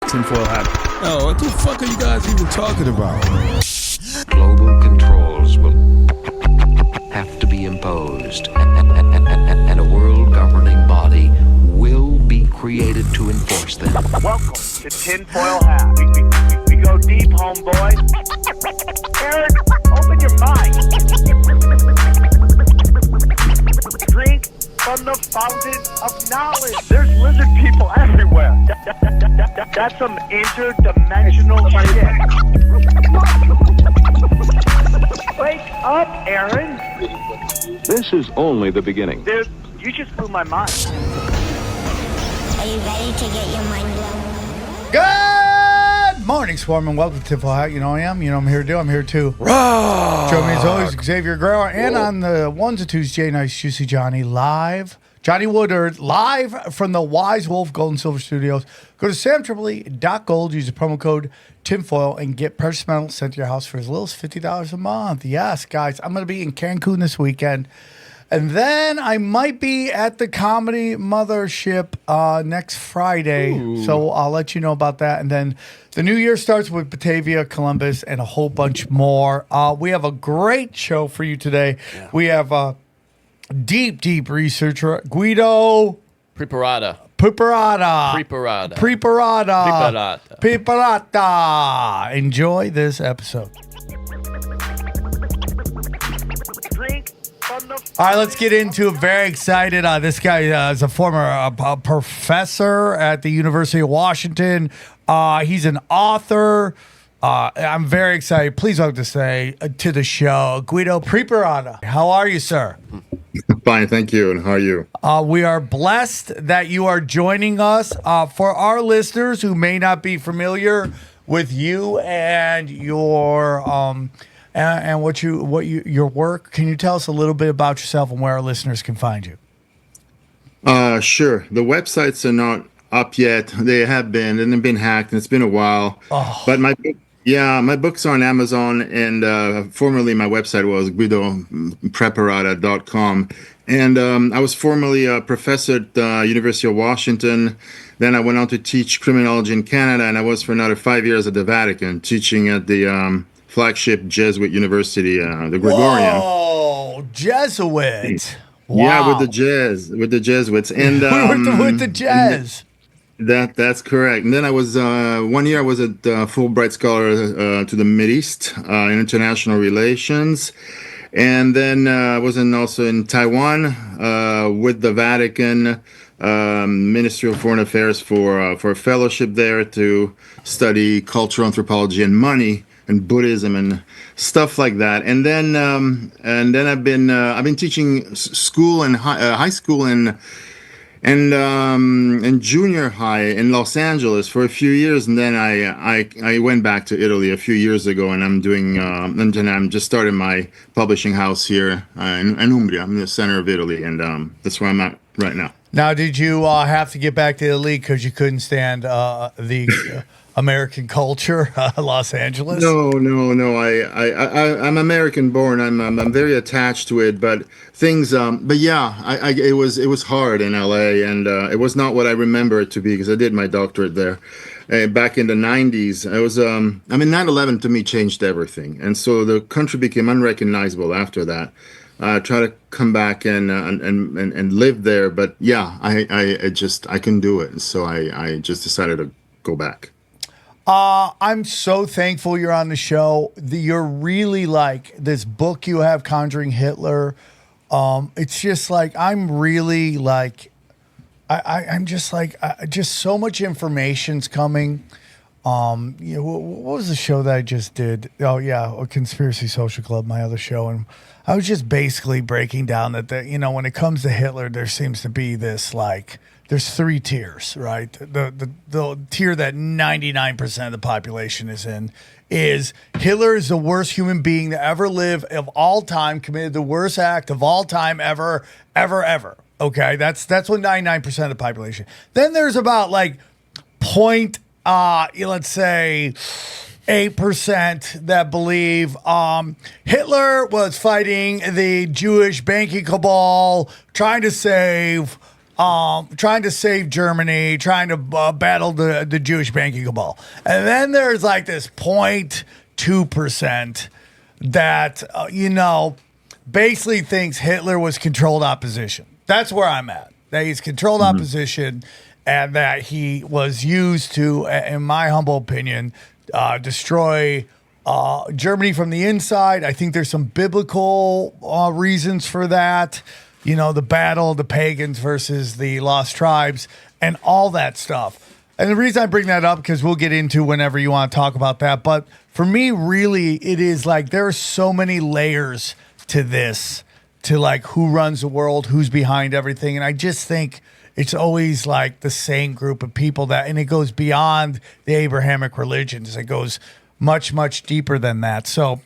Tinfoil hat. Oh, what the fuck are you guys even talking about? Global controls will have to be imposed, and a world governing body will be created to enforce them. Welcome to Tinfoil Hat. We go deep, homeboy. Aaron, open your mind. Drink from the fountain of knowledge. There's lizard people everywhere. That's some interdimensional shit. Wake up, Aaron. This is only the beginning. Dude, you just blew my mind. Are you ready to get your mind blown? Good morning, Swarm, and welcome to Tinfoil Hat. You know I am. You know I'm here to do. I'm here too. Join me as always, Xavier Guerrero, and on the ones and twos, Jay Nice, Juicy Johnny, live. Johnny Woodard, live from the Wise Wolf Gold and Silver Studios. Go to samtripoli.gold, use the promo code Tinfoil, and get precious metals sent to your house for as little as $50 a month. Yes, guys, I'm going to be in Cancun this weekend. And then I might be at the Comedy Mothership next Friday. Ooh. So I'll let you know about that. And then the new year starts with Batavia, Columbus, and a whole bunch more. We have a great show for you today. Yeah. We have deep researcher, Guido. Preparata. Enjoy this episode. All right, let's get into it. Very excited. This guy is a former professor at the University of Washington. He's an author. I'm very excited. Please welcome to say to the show, Guido Preparata. How are you, sir? Fine, thank you. And how are you? We are blessed that you are joining us. For our listeners who may not be familiar with you and your your work, can you tell us a little bit about yourself and where our listeners can find you? Sure. The websites are not up yet. They have been, and they've been hacked, and it's been a while. Oh. But my books are on Amazon, and formerly my website was guidopreparata.com. And I was formerly a professor at the University of Washington. Then I went on to teach criminology in Canada, and I was for another 5 years at the Vatican, teaching at the flagship Jesuit University, the Gregorian. Oh, Jesuit! Wow. Yeah, with the Jesuits, and with the Jazz. That's correct. And then I was 1 year I was a Fulbright scholar to the Mideast in international relations, and then I was also in Taiwan with the Vatican Ministry of Foreign Affairs for a fellowship there to study cultural anthropology and money and Buddhism and stuff like that. And then I've been teaching school and high school and junior high in Los Angeles for a few years, and then I went back to Italy a few years ago, and I'm doing and then I'm just starting my publishing house here in Umbria. I'm in the center of Italy, and that's where I'm at right now. Now, did you have to get back to Italy because you couldn't stand the American culture, Los Angeles? No. I'm American born. I'm very attached to it, but things. But yeah, it was hard in LA, and it was not what I remember it to be because I did my doctorate there back in the 90s. It was. 9/11 to me changed everything, and so the country became unrecognizable after that. Try to come back and live there, but yeah, I couldn't do it, so I just decided to go back. I'm so thankful you're on the show. You're really like this book you have, Conjuring Hitler. It's just like I'm really like I'm just like just so much information's coming. What was the show that I just did? Oh yeah, Conspiracy Social Club, my other show, and I was just basically breaking down that when it comes to Hitler, there seems to be this like. There's three tiers, right? The tier that 99% of the population is in is Hitler is the worst human being to ever live of all time, committed the worst act of all time ever. Okay, that's what 99% of the population. Then there's about like let's say 8% that believe Hitler was fighting the Jewish banking cabal, trying to save trying to save Germany, trying to battle the Jewish banking cabal. And then there's like this 0.2% that, basically thinks Hitler was controlled opposition. That's where I'm at. That he's controlled opposition and that he was used to, in my humble opinion, destroy Germany from the inside. I think there's some biblical reasons for that. The battle of the pagans versus the lost tribes and all that stuff. And the reason I bring that up, because we'll get into whenever you want to talk about that. But for me, really, it is like there are so many layers to this, to like who runs the world, who's behind everything. And I just think it's always like the same group of people and it goes beyond the Abrahamic religions. It goes much, much deeper than that. So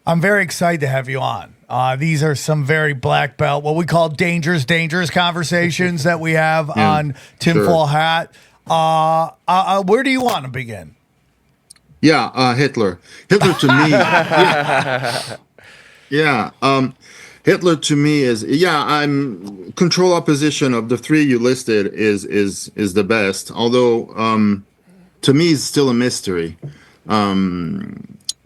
I'm very excited to have you on. These are some very black belt, what we call dangerous conversations that we have on Tinfoil Hat. Where do you want to begin? Yeah, Hitler. Hitler to me. Hitler to me is I'm control opposition of the three you listed is the best. Although to me it's still a mystery.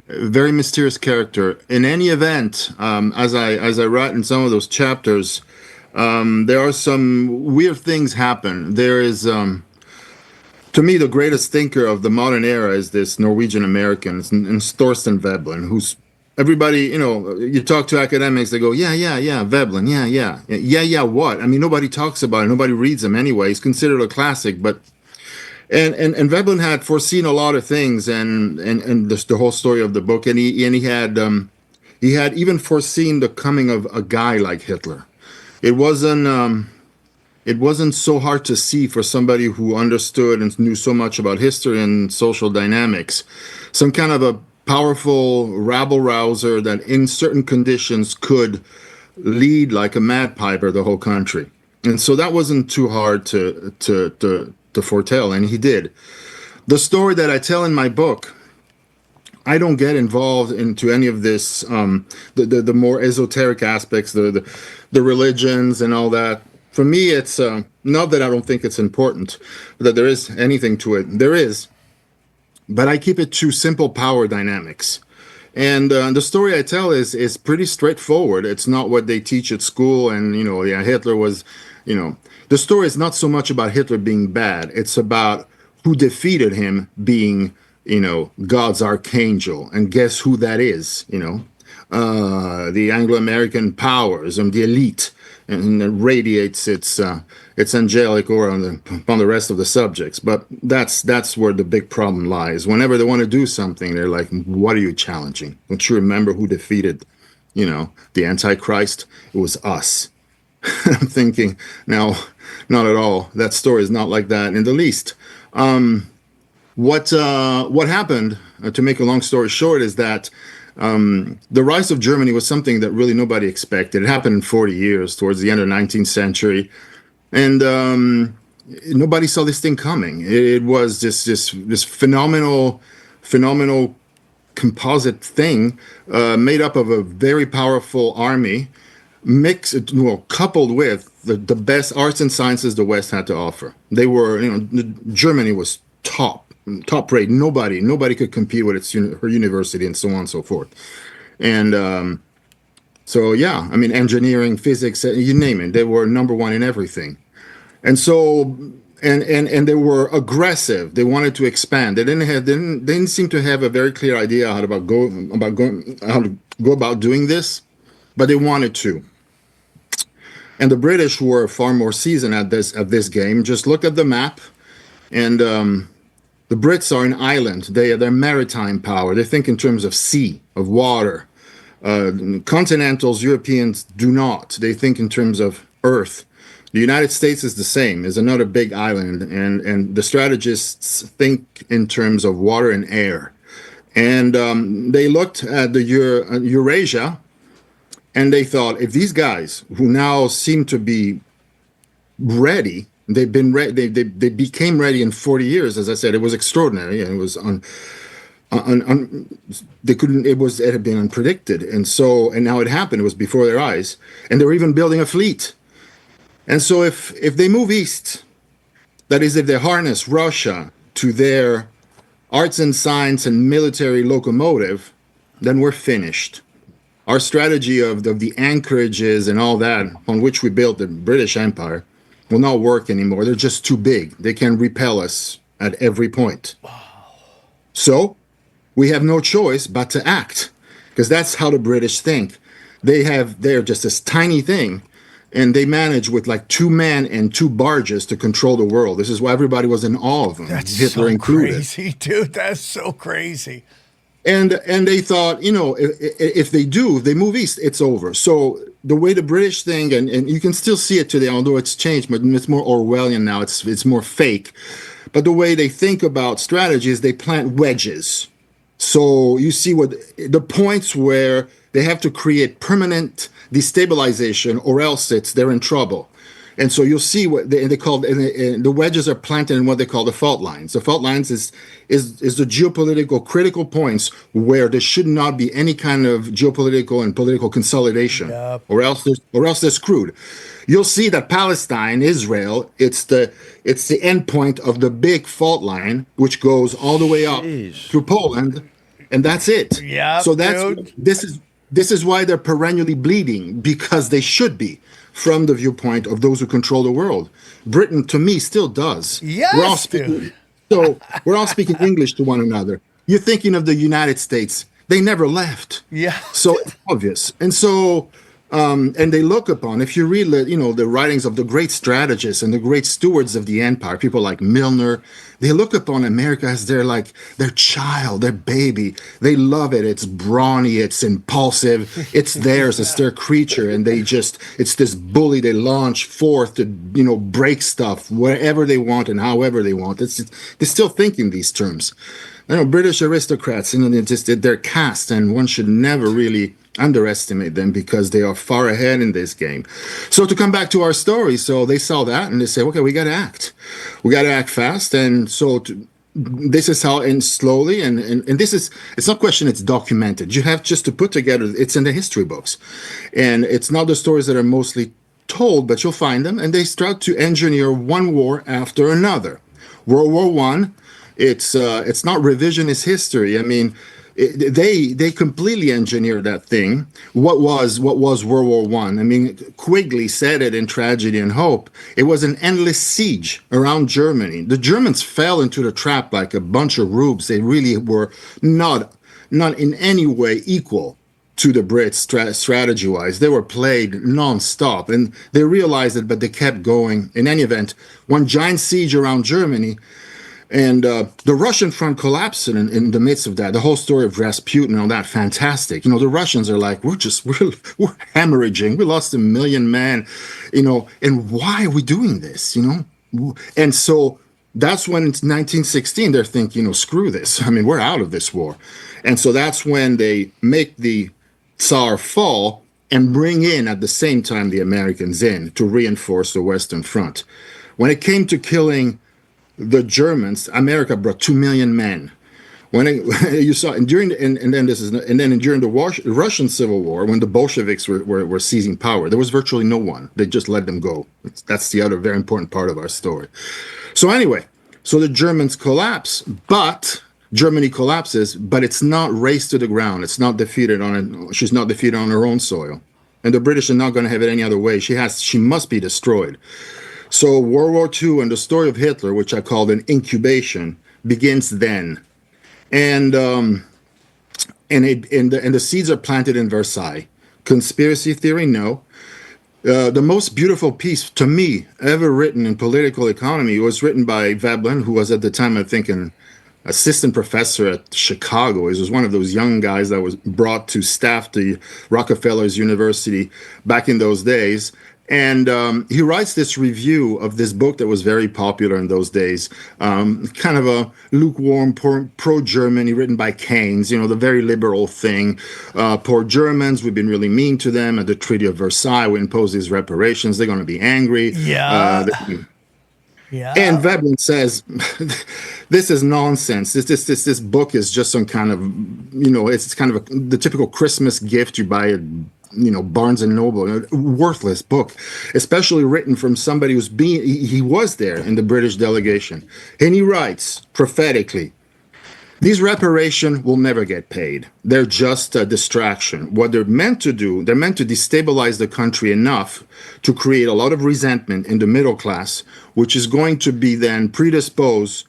Very mysterious character. In any event, as I write in some of those chapters, there are some weird things happen. There is, to me, the greatest thinker of the modern era is this Norwegian American, it's Thorson Veblen, who's everybody, you talk to academics, they go, Veblen, yeah, what? I mean, nobody talks about it, nobody reads him anyway. He's considered a classic, but And Veblen had foreseen a lot of things, and the whole story of the book, and he had even foreseen the coming of a guy like Hitler. It wasn't so hard to see for somebody who understood and knew so much about history and social dynamics. Some kind of a powerful rabble rouser that, in certain conditions, could lead like a mad piper the whole country, and so that wasn't too hard to foretell, and he did. The story that I tell in my book, I don't get involved into any of this, the more esoteric aspects, the religions and all that. For me, it's not that I don't think it's important, that there is anything to it. There is, but I keep it to simple power dynamics. And the story I tell is pretty straightforward. It's not what they teach at school, and Hitler was, the story is not so much about Hitler being bad. It's about who defeated him being, God's archangel. And guess who that is? The Anglo-American powers and the elite, and it radiates its angelic aura on the rest of the subjects. But that's where the big problem lies. Whenever they want to do something, they're like, "What are you challenging? Don't you remember who defeated, the Antichrist? It was us." I'm thinking, no, not at all. That story is not like that in the least. What happened, to make a long story short, is that the rise of Germany was something that really nobody expected. It happened in 40 years, towards the end of the 19th century. And nobody saw this thing coming. It was this phenomenal composite thing made up of a very powerful army, coupled with the best arts and sciences the West had to offer. They were, Germany was top rate. Nobody could compete with her university and so on and so forth. And engineering, physics, you name it, they were number one in everything. And so, and they were aggressive. They wanted to expand. They didn't seem to have a very clear idea how to go about doing this, but they wanted to. And the British were far more seasoned at this game. Just look at the map, and the Brits are an island. They're maritime power. They think in terms of sea, of water. Continentals, Europeans do not. They think in terms of earth. The United States is the same, is another big island, and the strategists think in terms of water and air. And they looked at the Eurasia, and they thought, if these guys, who now seem to be ready, they became ready in 40 years. As I said, it was extraordinary, and it was it had been unpredicted, and now it happened. It was before their eyes, and they were even building a fleet. And so if they move east, that is, if they harness Russia to their arts and science and military locomotive, then we're finished. Our strategy of the anchorages and all that on which we built the British Empire will not work anymore. They're just too big. They can repel us at every point. So we have no choice but to act, because that's how the British think. They're just this tiny thing, and they manage with like 2 men and 2 barges to control the world. This is why everybody was in awe of them, That's Hitler so included. crazy, dude. That's so crazy. And they thought, if they move east, it's over. So the way the British think, and you can still see it today, although it's changed, but it's more Orwellian now. It's more fake. But the way they think about strategy is they plant wedges. So you see what the points where they have to create permanent destabilization, or else they're in trouble. And so you'll see what they call, and the wedges are planted in what they call the fault lines. The fault lines is the geopolitical critical points where there should not be any kind of geopolitical and political consolidation, or else they're screwed. You'll see that Palestine, Israel, it's the end point of the big fault line, which goes all the way up through Poland, and that's it. Yeah. So this is why they're perennially bleeding, because they should be, from the viewpoint of those who control the world. Britain, to me, still does. Yes, dude. So we're all speaking English to one another. You're thinking of the United States. They never left. Yeah. So it's obvious. And so, and they look upon, if you read, the writings of the great strategists and the great stewards of the empire, people like Milner, they look upon America as their child, their baby. They love it. It's brawny. It's impulsive. It's theirs. It's their creature. And it's this bully they launch forth to, break stuff wherever they want and however they want. They're still thinking these terms. British aristocrats, they're caste, and one should never really underestimate them because they are far ahead in this game. So to come back to our story, so they saw that and they say, okay, we got to act. We got to act fast. And so this is how, and slowly, and this is, it's not question, it's documented. You have just to put together, it's in the history books. And it's not the stories that are mostly told, but you'll find them. And they start to engineer one war after another. World War I, it's not revisionist history. I mean, they completely engineered that thing. What was World War I? I mean, Quigley said it in Tragedy and Hope. It was an endless siege around Germany. The Germans fell into the trap like a bunch of rubes. They really were not in any way equal to the Brits strategy-wise. They were played non-stop, and they realized it, but they kept going. In any event, one giant siege around Germany, and the Russian front collapsed in the midst of that. The whole story of Rasputin and all that, fantastic. The Russians are like, we're hemorrhaging. We lost 1 million men, and why are we doing this, And so that's when it's 1916, they're thinking, screw this. I mean, we're out of this war. And so that's when they make the Tsar fall and bring in at the same time the Americans in to reinforce the Western Front. When it came to killing the Germans, America brought 2 million men. You saw, and during the Russian Civil War, when the Bolsheviks were seizing power, there was virtually no one. They just let them go. That's the other very important part of our story. So anyway, so the Germans collapse, but Germany collapses, but it's not razed to the ground. It's not defeated she's not defeated on her own soil, and the British are not going to have it any other way. She must be destroyed. So World War II and the story of Hitler, which I called an incubation, begins then, and the seeds are planted in Versailles. Conspiracy theory, no. The most beautiful piece to me ever written in political economy was written by Veblen, who was at the time, I think, an assistant professor at Chicago. He was one of those young guys that was brought to staff the Rockefeller's University back in those days. And he writes this review of this book that was very popular in those days, kind of a lukewarm, pro-Germany, written by Keynes, the very liberal thing. Poor Germans, we've been really mean to them. At the Treaty of Versailles, we impose these reparations. They're going to be angry. Yeah. Yeah. And Veblen says, this is nonsense. This book is just some kind of, it's kind of the typical Christmas gift you buy at Barnes and Noble, a worthless book, especially written from somebody he was there in the British delegation. And he writes prophetically, these reparations will never get paid. They're just a distraction. What they're meant to do, they're meant to destabilize the country enough to create a lot of resentment in the middle class, which is going to be then predisposed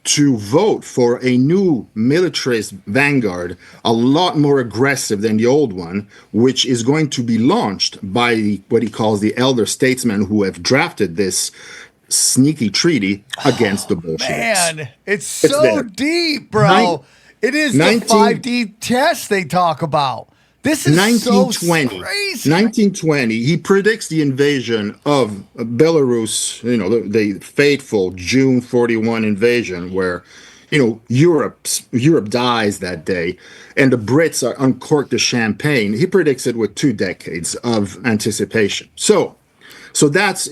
to vote for a new militarist vanguard, a lot more aggressive than the old one, which is going to be launched by what he calls the elder statesmen who have drafted this sneaky treaty against the Bolsheviks. Man, it's so deep, bro. It is the 5D test they talk about. This is 1920, so crazy. 1920, he predicts the invasion of Belarus, the fateful June 41 invasion where, Europe dies that day and the Brits are uncorked the champagne. He predicts it with 2 decades of anticipation. So that's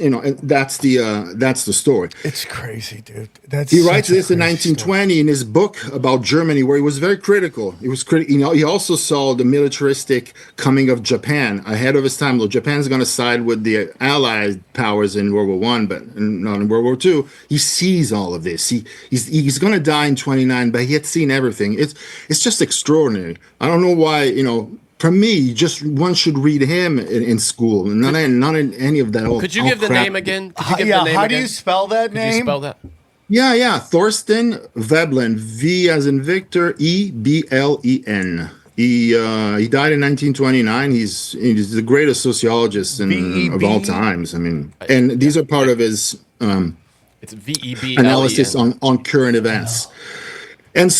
that's the story. It's crazy, dude. He writes this in 1920 in his book about Germany, where he was very critical. He also saw the militaristic coming of Japan ahead of his time. Though Japan's going to side with the Allied powers in World War One, but not in World War Two. He sees all of this. He's going to die in 29, but he had seen everything. It's just extraordinary. I don't know why For me, just one should read him in school, not in any of that. Could you give the name again? Could you give the name how again? do you spell that name? Could you spell that? Yeah. Thorson Veblen, V as in Victor, Eblen. He died in 1929. He's the greatest sociologist of all times. I mean, and these are part of his it's VEBLEN. analysis on current events. And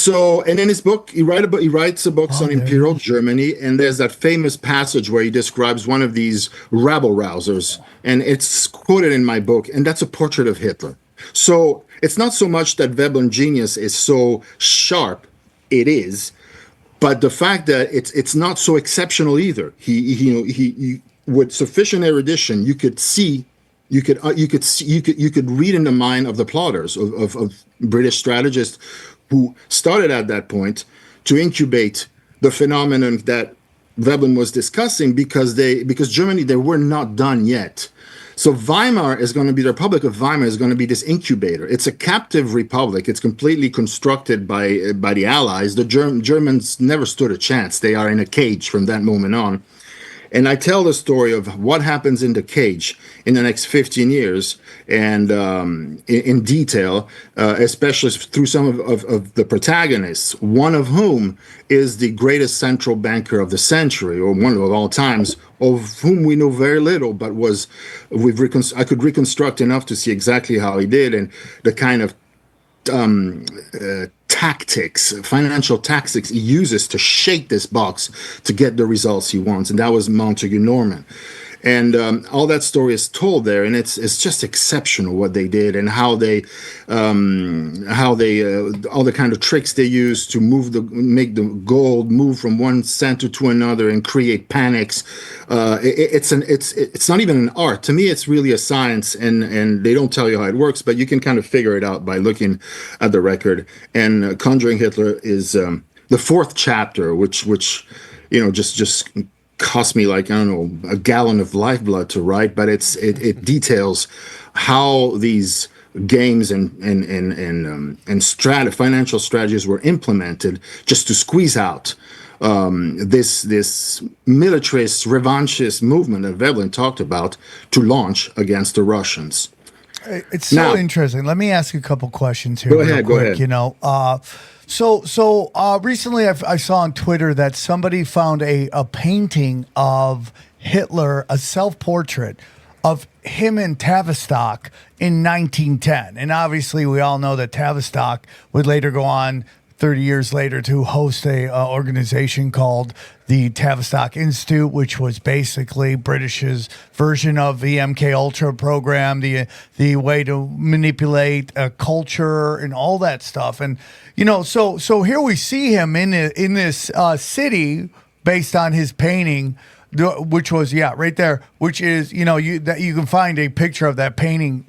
in his book, he writes books on Imperial Germany, and there's that famous passage where he describes one of these rabble rousers, and it's quoted in my book, and that's a portrait of Hitler. So it's not so much that Veblen genius is so sharp, it is, but the fact that it's not so exceptional either. He with sufficient erudition, you could read in the mind of the plotters of British strategists who started at that point to incubate the phenomenon that Veblen was discussing because Germany, they were not done yet. So the Republic of Weimar is going to be this incubator. It's a captive republic. It's completely constructed by the Allies. The Germans never stood a chance. They are in a cage from that moment on. And I tell the story of what happens in the cage in the next 15 years and in detail, especially through some of the protagonists, one of whom is the greatest central banker of the century, or one of all times, of whom we know very little, but I could reconstruct enough to see exactly how he did and the kind of financial tactics he uses to shake this box to get the results he wants, and that was Montague Norman. And all that story is told there, and it's just exceptional what they did and how they all the kind of tricks they used to make the gold move from one center to another and create panics. It's not even an art. To me, it's really a science, and they don't tell you how it works, but you can kind of figure it out by looking at the record. And Conjuring Hitler is the 4th chapter, which just cost me like, I don't know, a gallon of lifeblood to write, but it details how these games and financial strategies were implemented just to squeeze out this militarist revanchist movement that Veblen talked about to launch against the Russians. It's so interesting. Let me ask you a couple questions here. Go ahead. So recently I saw on Twitter that somebody found a painting of Hitler, a self-portrait of him in Tavistock in 1910. And obviously we all know that Tavistock would later go on 30 years later to host a organization called the Tavistock Institute, which was basically British's version of the MK Ultra program, the way to manipulate culture and all that stuff. And so here we see him in this city based on his painting, which was right there, which is that you can find a picture of that painting,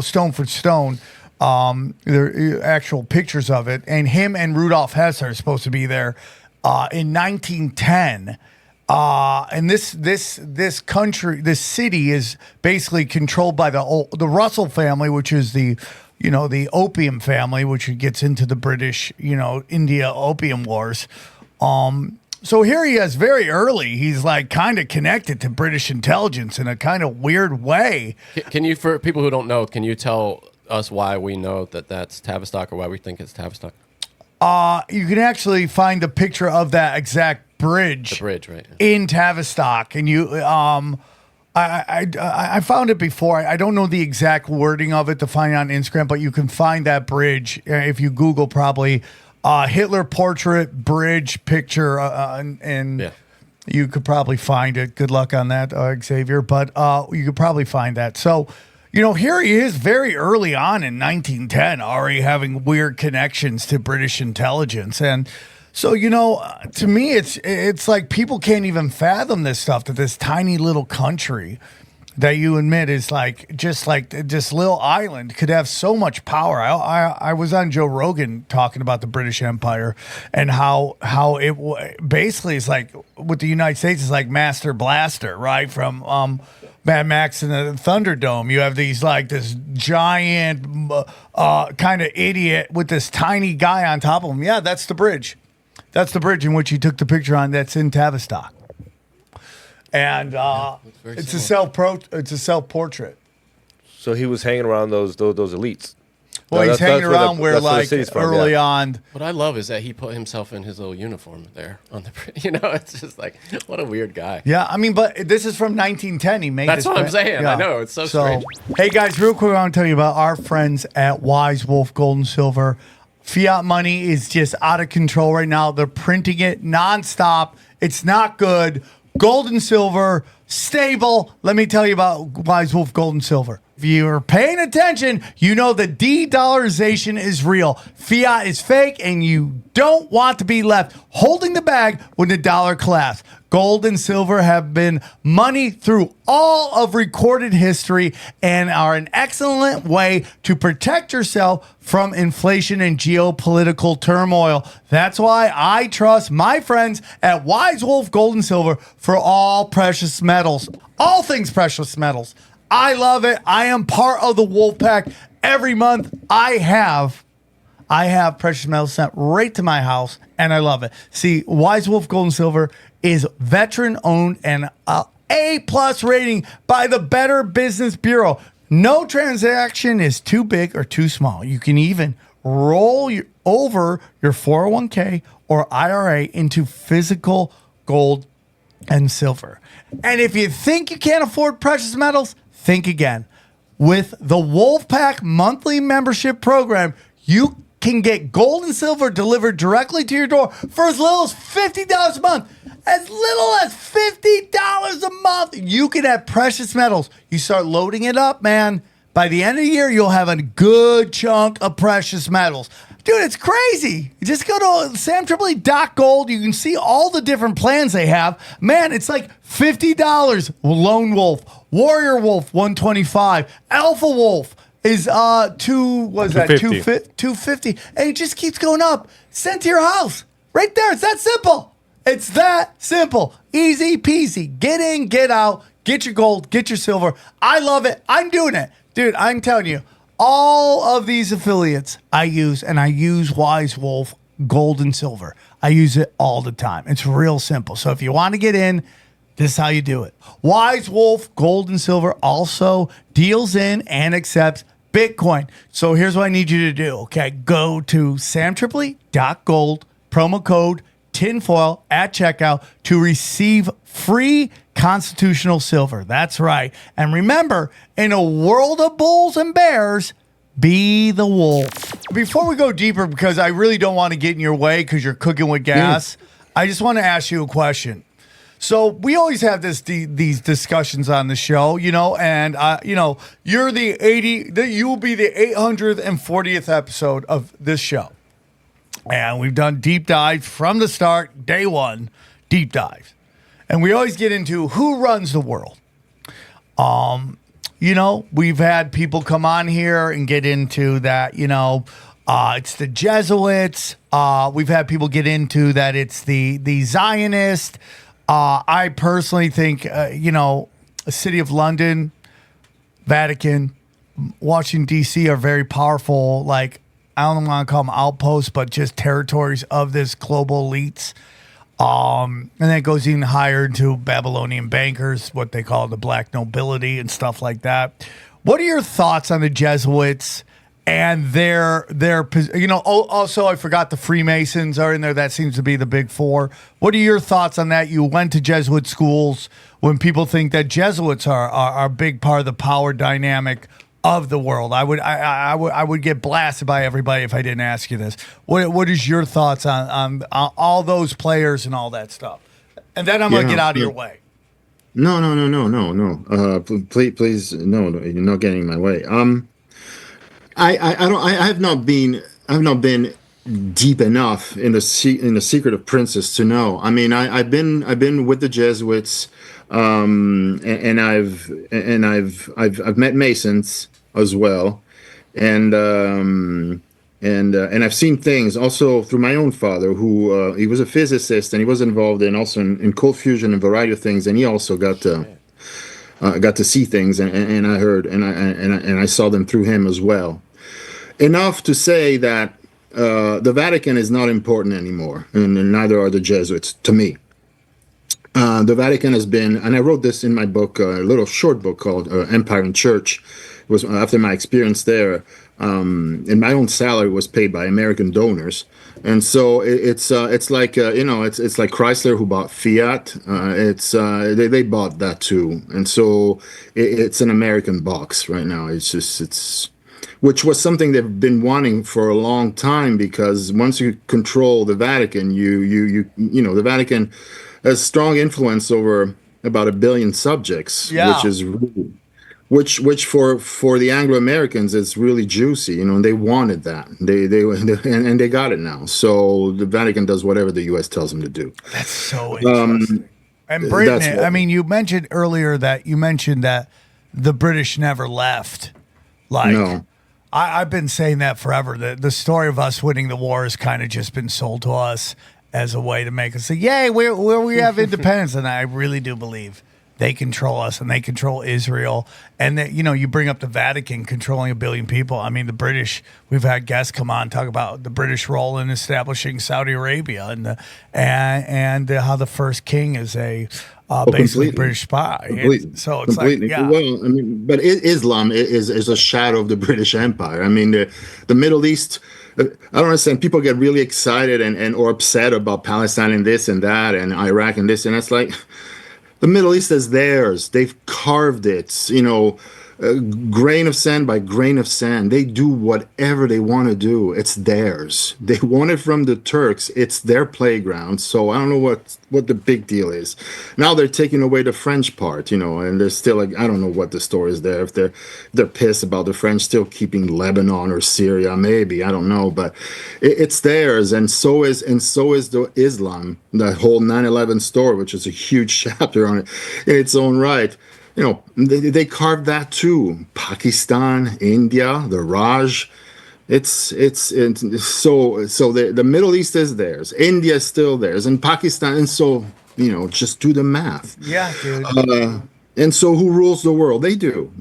stone for stone. There are actual pictures of it, and him and Rudolf Hess are supposed to be there in 1910. And this country, this city is basically controlled by the Russell family, which is the Opium family, which gets into the British, India Opium Wars. So here he is very early. He's like kind of connected to British intelligence in a kind of weird way. Can you, for people who don't know, can you tell us why we know that that's Tavistock or why we think it's Tavistock? You can actually find a picture of that exact bridge. The bridge, right? In Tavistock, and I found it before. I don't know the exact wording of it to find it on Instagram, but you can find that bridge if you Google probably Hitler portrait bridge picture, and you could probably find it. Good luck on that, Xavier. But you could probably find that. So, here he is very early on in 1910, already having weird connections to British intelligence. And so, to me, it's like people can't even fathom this stuff, that this tiny little country that you admit is just like this little island could have so much power. I was on Joe Rogan talking about the British Empire and how it basically is like with the United States is like Master Blaster, right? From Mad Max and the Thunderdome. You have these this giant kind of idiot with this tiny guy on top of him. Yeah, that's the bridge. That's the bridge in which he took the picture on. That's in Tavistock. And it's a self-portrait. So he was hanging around those elites. Well, he's hanging around where early on. What I love is that he put himself in his little uniform there on the. It's just like, what a weird guy. Yeah, I mean, but this is from 1910. He made. That's what I'm saying. Yeah. I know, it's so strange. Hey guys, real quick, I want to tell you about our friends at Wise Wolf Gold and Silver. Fiat money is just out of control right now. They're printing it nonstop. It's not good. Gold and silver, stable. Let me tell you about Wise Wolf Gold and Silver. If you're paying attention, you know the de-dollarization is real. Fiat is fake, and you don't want to be left holding the bag when the dollar collapses. Gold and silver have been money through all of recorded history and are an excellent way to protect yourself from inflation and geopolitical turmoil. That's why I trust my friends at Wise Wolf Gold and Silver for all precious metals. All things precious metals. I love it. I am part of the Wolf Pack. Every month I have precious metals sent right to my house, and I love it. See, Wise Wolf Gold and Silver is veteran-owned and A+ rating by the Better Business Bureau. No transaction is too big or too small. You can even roll over your 401k or IRA into physical gold and silver. And if you think you can't afford precious metals, think again. With the Wolfpack monthly membership program, you can get gold and silver delivered directly to your door for as little as $50 a month. As little as $50 a month. You can have precious metals. You start loading it up, man. By the end of the year, you'll have a good chunk of precious metals. Dude, it's crazy. You just go to samtripoli.gold. You can see all the different plans they have. Man, it's like $50. Lone Wolf, Warrior Wolf, $125. Alpha Wolf is $250. And it just keeps going up. Sent to your house. Right there. It's that simple. It's that simple. Easy peasy. Get in, get out, get your gold, get your silver. I love it. I'm doing it. Dude, I'm telling you, all of these affiliates I use, and I use Wise Wolf Gold and Silver. I use it all the time. It's real simple. So if you want to get in, this is how you do it. Wise Wolf Gold and Silver also deals in and accepts Bitcoin. So here's what I need you to do, okay? Go to samtripoli.gold, promo code tinfoil at checkout to receive free constitutional silver. That's right. And remember, in a world of bulls and bears, be the wolf. Before we go deeper, because I really don't want to get in your way because you're cooking with gas, I just want to ask you a question. So we always have these discussions on the show, and you will be the 840th episode of this show. And we've done deep dives from the start, day one, deep dives. And we always get into who runs the world. We've had people come on here and get into that, it's the Jesuits. We've had people get into that it's the Zionist. I personally think, the city of London, Vatican, Washington, D.C. are very powerful, like, I don't want to call them outposts, but just territories of this global elites. And then it goes even higher into Babylonian bankers, what they call the black nobility and stuff like that. What are your thoughts on the Jesuits and their also I forgot the Freemasons are in there. That seems to be the big four. What are your thoughts on that? You went to Jesuit schools. When people think that Jesuits are a big part of the power dynamic of the world, I would get blasted by everybody if I didn't ask you this. What is your thoughts on all those players and all that stuff? And then I'm gonna get out of your way. No. Please, no, you're not getting in my way. I have not been deep enough in the secret of princes to know. I mean, I've been with the Jesuits, and I've met Masons as well, and I've seen things also through my own father, who he was a physicist and he was involved in cold fusion and a variety of things, and he also got to see things, and I heard and I saw them through him as well. Enough to say that the Vatican is not important anymore, and neither are the Jesuits to me. The Vatican has been, and I wrote this in my book, a little short book called Empire and Church. It was after my experience there, and my own salary was paid by American donors. And so it's like it's like Chrysler who bought Fiat. They bought that too, and so it's an American box right now. Which was something they've been wanting for a long time, because once you control the Vatican, the Vatican has strong influence over about 1 billion subjects, which is really, which for the Anglo-Americans is really juicy, and they wanted that. They got it now. So the Vatican does whatever the U.S. tells them to do. That's so interesting. And Britain, I mean, you mentioned earlier that the British never left. No. I've been saying that forever. The story of us winning the war has kind of just been sold to us as a way to make us say, yay, we have independence. And I really do believe they control us, and they control Israel. And that, you bring up the Vatican controlling 1 billion people. I mean, the British, we've had guests come on, talk about the British role in establishing Saudi Arabia and how the first king is basically British spy. So it's like, yeah. Well, I mean, but Islam is a shadow of the British Empire. I mean, the Middle East, I don't understand. People get really excited or upset about Palestine and this and that and Iraq and this, and it's like, the Middle East is theirs. They've carved it, grain of sand by grain of sand. They do whatever they want to do. It's theirs. They want it from the Turks. It's their playground. So I don't know what the big deal is. Now they're taking away the French part, and they're still like, I don't know what the story is there. If they're pissed about the French still keeping Lebanon or Syria, maybe, I don't know, but it's theirs. And so is the Islam, the whole 9/11 story, which is a huge chapter on it in its own right. They carved that too. Pakistan, India, the Raj. So the Middle East is theirs. India is still theirs, and Pakistan. And so just do the math. Yeah, dude. And so who rules the world? They do.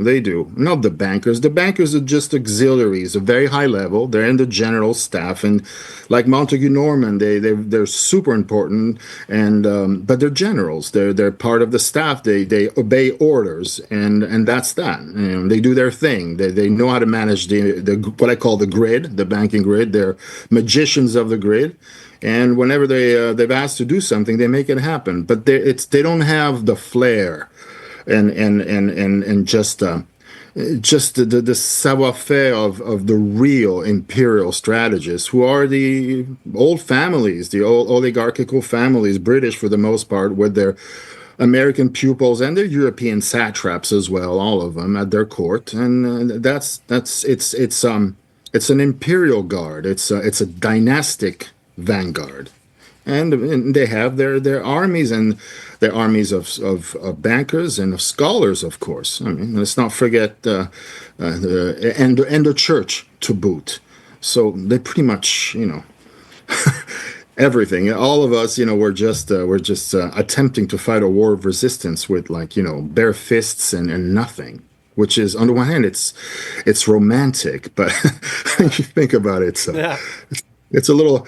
Not the bankers. The bankers are just auxiliaries, a very high level. They're in the general staff, and like Montague Norman, they're super important. And but they're generals. They're part of the staff. They obey orders, and that's that. They do their thing. They know how to manage the what I call the grid, the banking grid. They're magicians of the grid. And whenever they've asked to do something, they make it happen. But they don't have the flair. And just the savoir-faire of the real imperial strategists, who are the old families, the old oligarchical families, British for the most part, with their American pupils and their European satraps as well, all of them at their court. And it's an imperial guard. It's a dynastic vanguard. And they have their armies, and their armies of bankers and of scholars, of course. I mean, let's not forget the church to boot. So they pretty much, everything. All of us, we're just attempting to fight a war of resistance with bare fists and nothing. Which is, on the one hand, it's romantic, but when you think about it, it's a little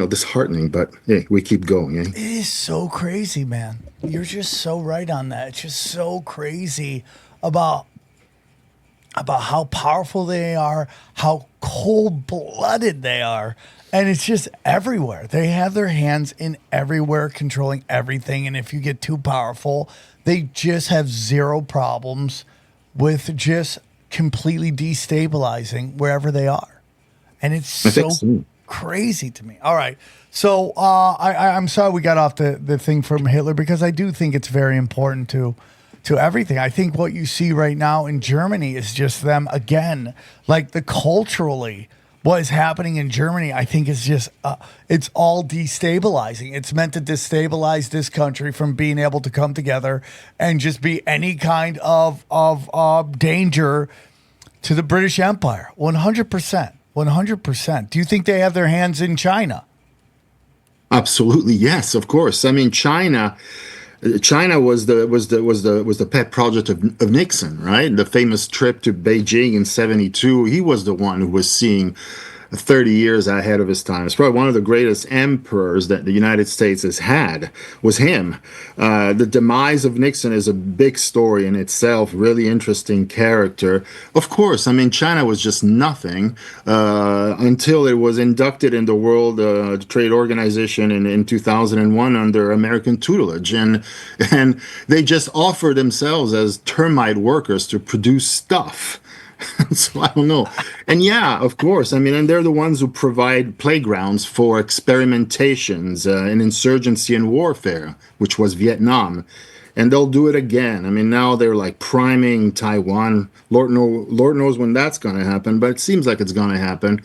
disheartening. But hey, we keep going. Eh? It is so crazy, man. You're just so right on that. It's just so crazy about how powerful they are, how cold-blooded they are. And it's just everywhere. They have their hands in everywhere, controlling everything. And if you get too powerful, they just have zero problems with just completely destabilizing wherever they are. And it's so crazy to me. All right. So I'm sorry we got off the thing from Hitler, because I do think it's very important to everything. I think what you see right now in Germany is just them again, like culturally, what is happening in Germany, I think is just, it's all destabilizing. It's meant to destabilize this country from being able to come together and just be any kind of danger to the British Empire. 100%. 100%. Do you think they have their hands in China? Absolutely, yes, of course. I mean, China was the pet project of Nixon, right? The famous trip to Beijing in '72. He was the one who was seeing 30 years ahead of his time. It's probably one of the greatest emperors that the United States has had, was him. The demise of Nixon is a big story in itself, really interesting character. Of course, I mean, China was just nothing until it was inducted in the World Trade Organization in 2001 under American tutelage. And they just offered themselves as termite workers to produce stuff. So I don't know. And yeah, of course. I mean, and they're the ones who provide playgrounds for experimentations in insurgency and warfare, which was Vietnam. And they'll do it again. I mean, now they're like priming Taiwan. Lord knows when that's going to happen, but it seems like it's going to happen.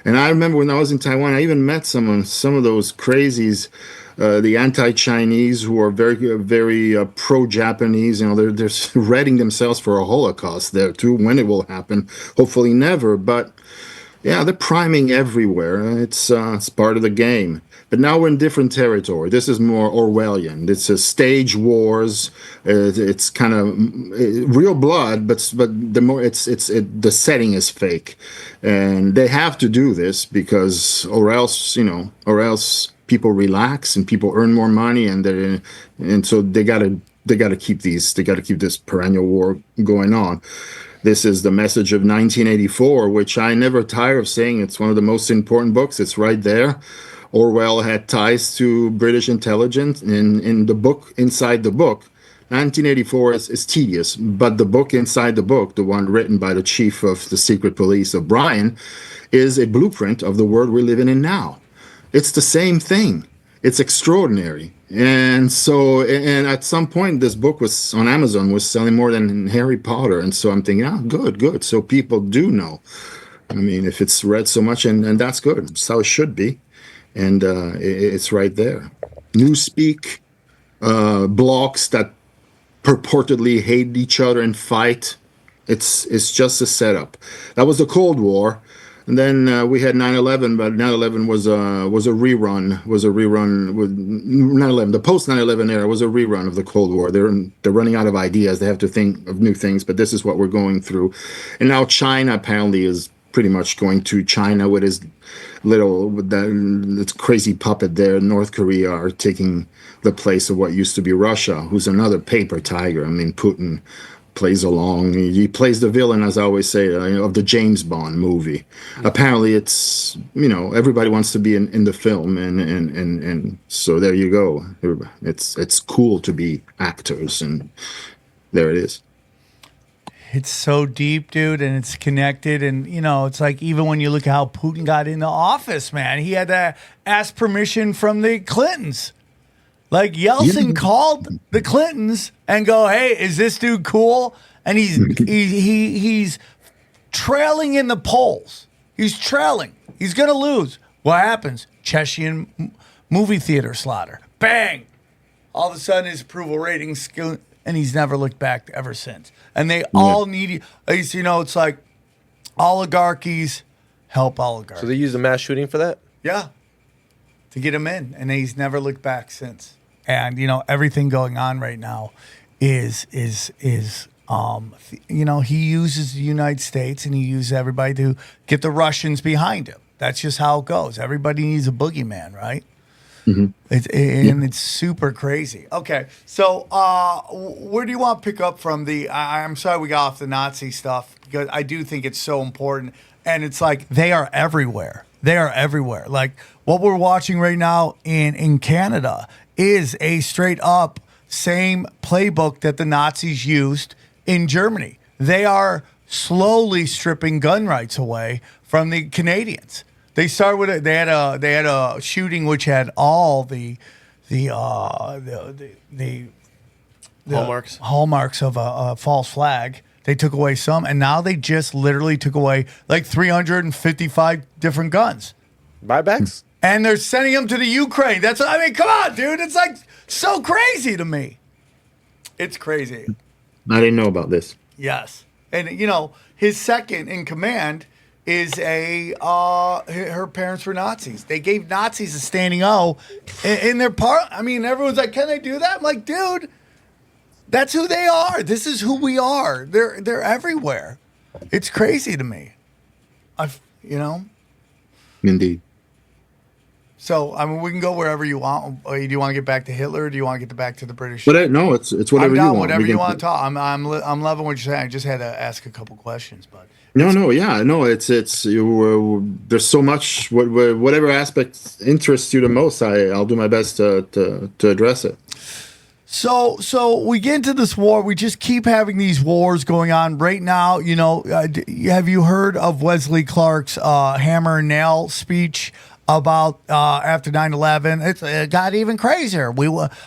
And I remember when I was in Taiwan, I even met some of those crazies, the anti-Chinese, who are very, very pro-Japanese. You know, they're readying themselves for a Holocaust there too. When it will happen, hopefully never. But yeah, they're priming everywhere. It's part of the game. But now we're in different territory. This is more Orwellian. It's a stage wars. It's kind of real blood, but the more the setting is fake, and they have to do this because or else people relax and people earn more money, and so they gotta keep this perennial war going on. This is the message of 1984, which I never tire of saying. It's one of the most important books. It's right there. Orwell had ties to British intelligence. In the book, inside the book, 1984 is tedious, but the book inside the book, the one written by the chief of the secret police, O'Brien, is a blueprint of the world we're living in now. It's the same thing. It's extraordinary. And so, and at some point, this book was on Amazon, was selling more than Harry Potter. And so I'm thinking, good. So people do know. I mean, if it's read so much, and that's good. That's how it should be. And it's right there. Newspeak, blocks that purportedly hate each other and fight. It's just a setup. That was the Cold War. And then we had 9/11, but 9/11 was a rerun. Was a rerun with 9/11. The post 9/11 era was a rerun of the Cold War. They're running out of ideas. They have to think of new things. But this is what we're going through. And now China apparently is pretty much going to China with his this crazy puppet there. North Korea are taking the place of what used to be Russia, who's another paper tiger. I mean, Putin plays along. He plays the villain, as I always say, of the James Bond movie. Apparently, it's everybody wants to be in the film, and so there you go. It's cool to be actors, and there it is. It's so deep, dude, and it's connected. And, it's like even when you look at how Putin got into office, man, he had to ask permission from the Clintons. Like Yeltsin called the Clintons and go, "Hey, is this dude cool?" And he's trailing in the polls. He's trailing. He's going to lose. What happens? Chechen movie theater slaughter. Bang! All of a sudden, his approval ratings go. And he's never looked back ever since. And they all need, it's like oligarchies help oligarchies. So they use a mass shooting for that? Yeah. to get him in, and he's never looked back since. And everything going on right now is he uses the United States and he uses everybody to get the Russians behind him. That's just how it goes. Everybody needs a boogeyman, right? Mm-hmm. It's super crazy. Okay, so where do you want to pick up from the? I'm sorry we got off the Nazi stuff because I do think it's so important, and it's like they are everywhere. They are everywhere. Like what we're watching right now in Canada is a straight up same playbook that the Nazis used in Germany. They are slowly stripping gun rights away from the Canadians. They started with they had a shooting which had all the hallmarks of a false flag. They took away some, and now they just literally took away like 355 different guns. Buybacks? And they're sending them to the Ukraine. Come on, dude. It's like so crazy to me. It's crazy. I didn't know about this. Yes. And, his second in command is her parents were Nazis. They gave Nazis a standing O in their part. I mean, everyone's like, can they do that? I'm like, dude, that's who they are. This is who we are. They're everywhere. It's crazy to me. Indeed. So, we can go wherever you want. Do you want to get back to Hitler or do you want to get back to the British? No, it's whatever you want. Whatever you want to talk. I'm loving what you're saying. I just had to ask a couple questions, but there's so much. Whatever aspect interests you the most, I'll do my best to address it. So we get into this war. We just keep having these wars going on right now. Have you heard of Wesley Clark's hammer and nail speech about after 9/11? It got even crazier.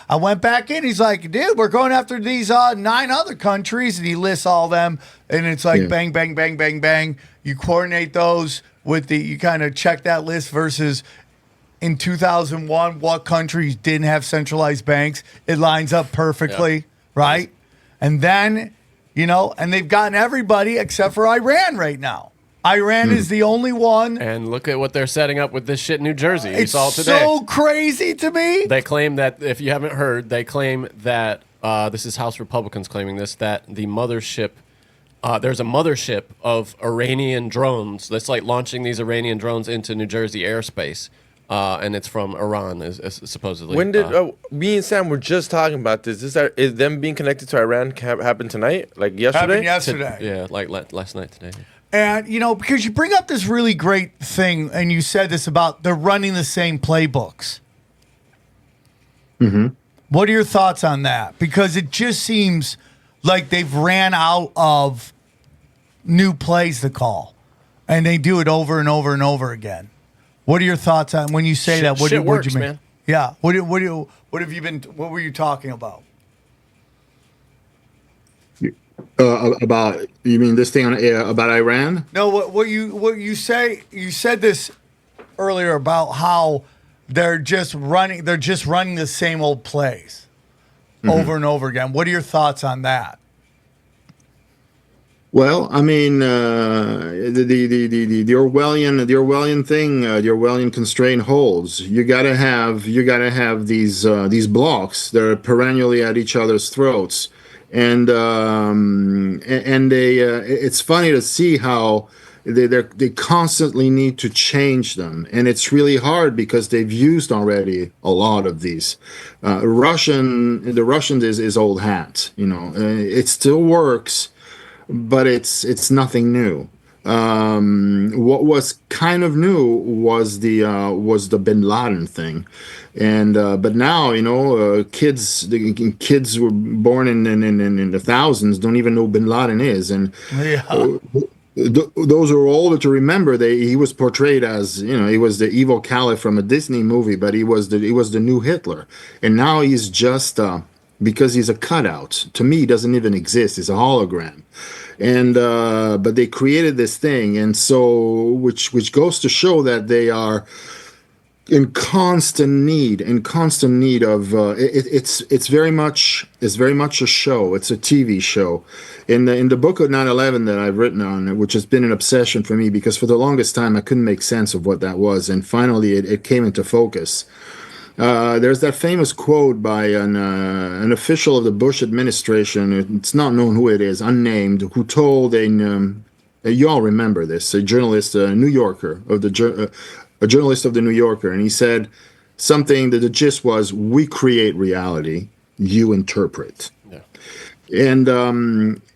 I went back in. He's like, dude, we're going after these 9 other countries, and he lists all them. And it's like bang, bang, bang, bang, bang. You coordinate those with you kind of check that list versus in 2001, what countries didn't have centralized banks? It lines up perfectly, right? And then, and they've gotten everybody except for Iran right now. Iran is the only one. And look at what they're setting up with this shit in New Jersey. It's so crazy to me. They claim that, if you haven't heard, they claim that, this is House Republicans claiming this, that the mothership, there's a mothership of Iranian drones that's like launching these Iranian drones into New Jersey airspace. And it's from Iran, is supposedly. When did me and Sam were just talking about this? Is them being connected to Iran happen tonight? Like yesterday? Happened yesterday. Yeah, like last night today. And, because you bring up this really great thing, and you said this about they're running the same playbooks. Mm-hmm. What are your thoughts on that? Because it just seems like they've ran out of new plays to call, and they do it over and over and over again. What are your thoughts on when you say that? What shit do works, you mean? man. Yeah. What have you been? What were you talking about? About, you mean this thing about Iran? No. What you say? You said this earlier about how they're just running the same old plays over and over again. What are your thoughts on that? Well, I mean, the Orwellian thing, the Orwellian constraint holds. You gotta have these blocks that are perennially at each other's throats, and it's funny to see how they constantly need to change them, and it's really hard because they've used already a lot of these. The Russian is old hat, it still works. But it's nothing new. What was kind of new was the Bin Laden thing, and but now kids were born in the thousands don't even know who Bin Laden is, and those who are older to remember, he was portrayed as he was the evil caliph from a Disney movie, but he was the new Hitler, and now he's just. Because he's a cutout. To me, he doesn't even exist. He's a hologram. And but they created this thing, and so which goes to show that they are in constant need of it's very much a show. It's a TV show. In the book of 9/11 that I've written on, which has been an obsession for me, because for the longest time I couldn't make sense of what that was, and finally it came into focus. There's that famous quote by an official of the Bush administration. It's not known who it is, unnamed, who told you all remember this, a journalist, a New Yorker a journalist of the New Yorker, and he said something that the gist was, "We create reality, you interpret." Yeah. And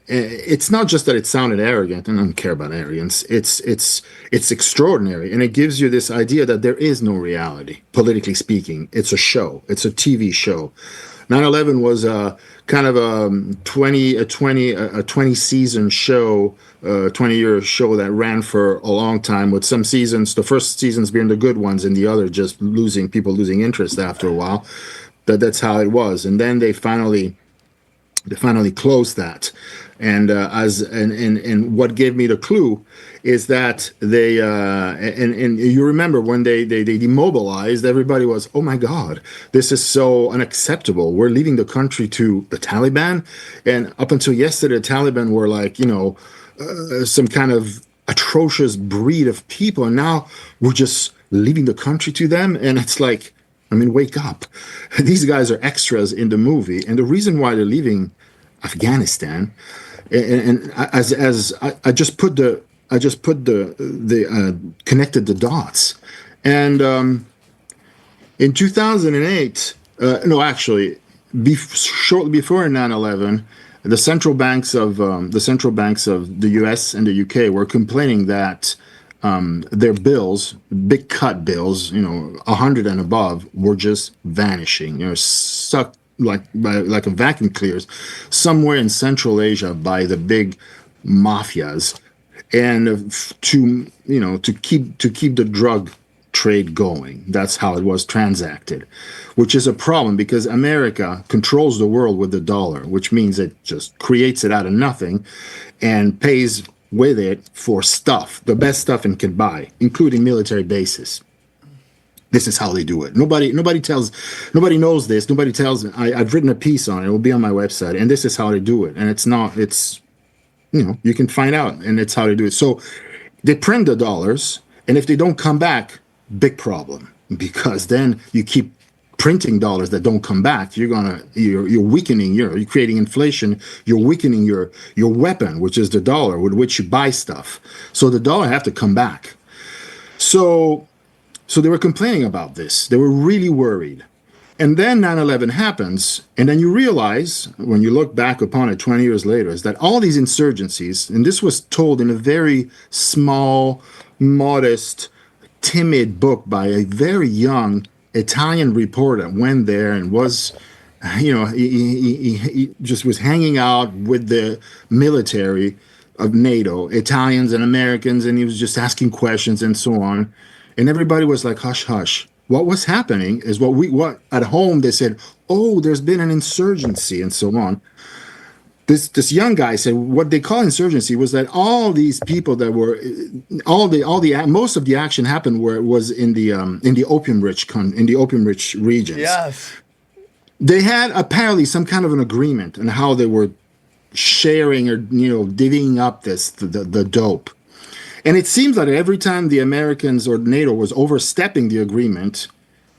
it's not just that it sounded arrogant, and I don't care about arrogance. It's extraordinary, and it gives you this idea that there is no reality, politically speaking. It's a show. It's a TV show. 9/11 was a kind of a 20 season show, 20-year show that ran for a long time, with some seasons, the first seasons being the good ones, and the other just losing interest after a while. That's how it was, and then they finally closed that. And what gave me the clue is that they and you remember when they demobilized, everybody was, oh my God, this is so unacceptable. We're leaving the country to the Taliban. And up until yesterday, the Taliban were like, some kind of atrocious breed of people, and now we're just leaving the country to them. And it's like, I mean, wake up. These guys are extras in the movie, and the reason why they're leaving Afghanistan, and as I just put the connected the dots, and in 2008, no, actually, shortly before 9/11, the central banks of the U.S. and the U.K. were complaining that their bills, big cut bills, 100 and above, were just vanishing, sucked like a vacuum clears somewhere in Central Asia by the big mafias, and to keep the drug trade going. That's how it was transacted, which is a problem because America controls the world with the dollar, which means it just creates it out of nothing and pays with it for stuff, the best stuff it can buy, including military bases. This is how they do it. Nobody knows this. Nobody tells. I've written a piece on it. It will be on my website. And this is how they do it. And you can find out. And it's how they do it. So they print the dollars. And if they don't come back, big problem. Because then you keep printing dollars that don't come back. You're weakening. You're creating inflation. You're weakening your weapon, which is the dollar, with which you buy stuff. So the dollar have to come back. So they were complaining about this. They were really worried. And then 9/11 happens, and then you realize, when you look back upon it 20 years later, is that all these insurgencies, and this was told in a very small, modest, timid book by a very young Italian reporter, went there and was, he just was hanging out with the military of NATO, Italians and Americans, and he was just asking questions and so on. And everybody was like, hush, hush. What was happening is what at home they said, oh, there's been an insurgency and so on. This young guy said what they call insurgency was that all these people that were most of the action happened where it was in the opium rich regions. Yes. They had apparently some kind of an agreement on how they were sharing or divvying up the dope. And it seems that every time the Americans or NATO was overstepping the agreement,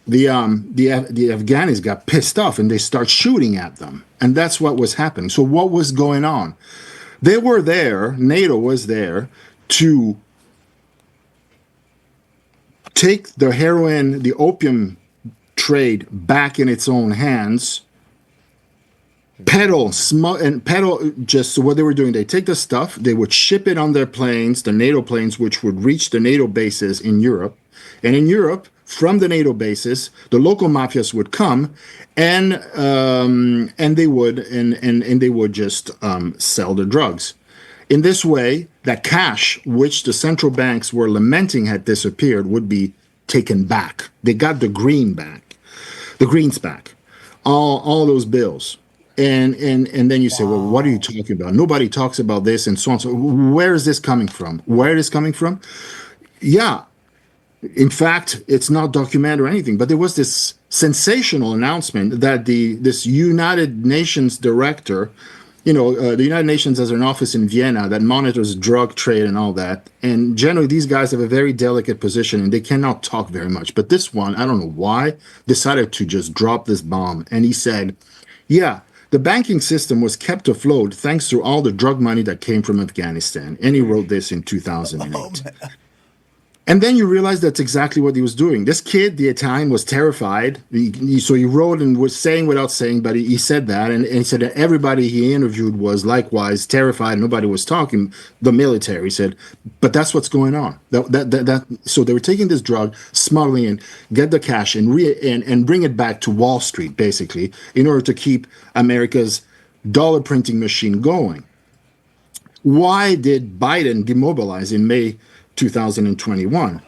the Afghanis got pissed off and they start shooting at them. And that's what was happening. So what was going on? They were there, NATO was there, to take the heroin, the opium trade back in its own hands, peddle just so what they were doing. They take the stuff, they would ship it on their planes, the NATO planes, which would reach the NATO bases in Europe. And in Europe, from the NATO bases, the local mafias would come and they would just sell the drugs. In this way, that cash, which the central banks were lamenting had disappeared, would be taken back. They got the greens back, all those bills. And then you say, well, what are you talking about? Nobody talks about this and so on. So where is this coming from? Where it is coming from? Yeah, In fact, it's not documented or anything, but there was this sensational announcement that this United Nations director, the United Nations has an office in Vienna that monitors drug trade and all that. And generally, these guys have a very delicate position and they cannot talk very much. But this one, I don't know why, decided to just drop this bomb. And he said, yeah, the banking system was kept afloat thanks to all the drug money that came from Afghanistan. And he wrote this in 2008. And then you realize that's exactly what he was doing. This kid, the Italian, was terrified. So he wrote and was saying without saying, but he said that. And he said that everybody he interviewed was likewise terrified. Nobody was talking. The military said, but that's what's going on. So they were taking this drug, smuggling it, get the cash, and bring it back to Wall Street, basically, in order to keep America's dollar printing machine going. Why did Biden demobilize in May 2021?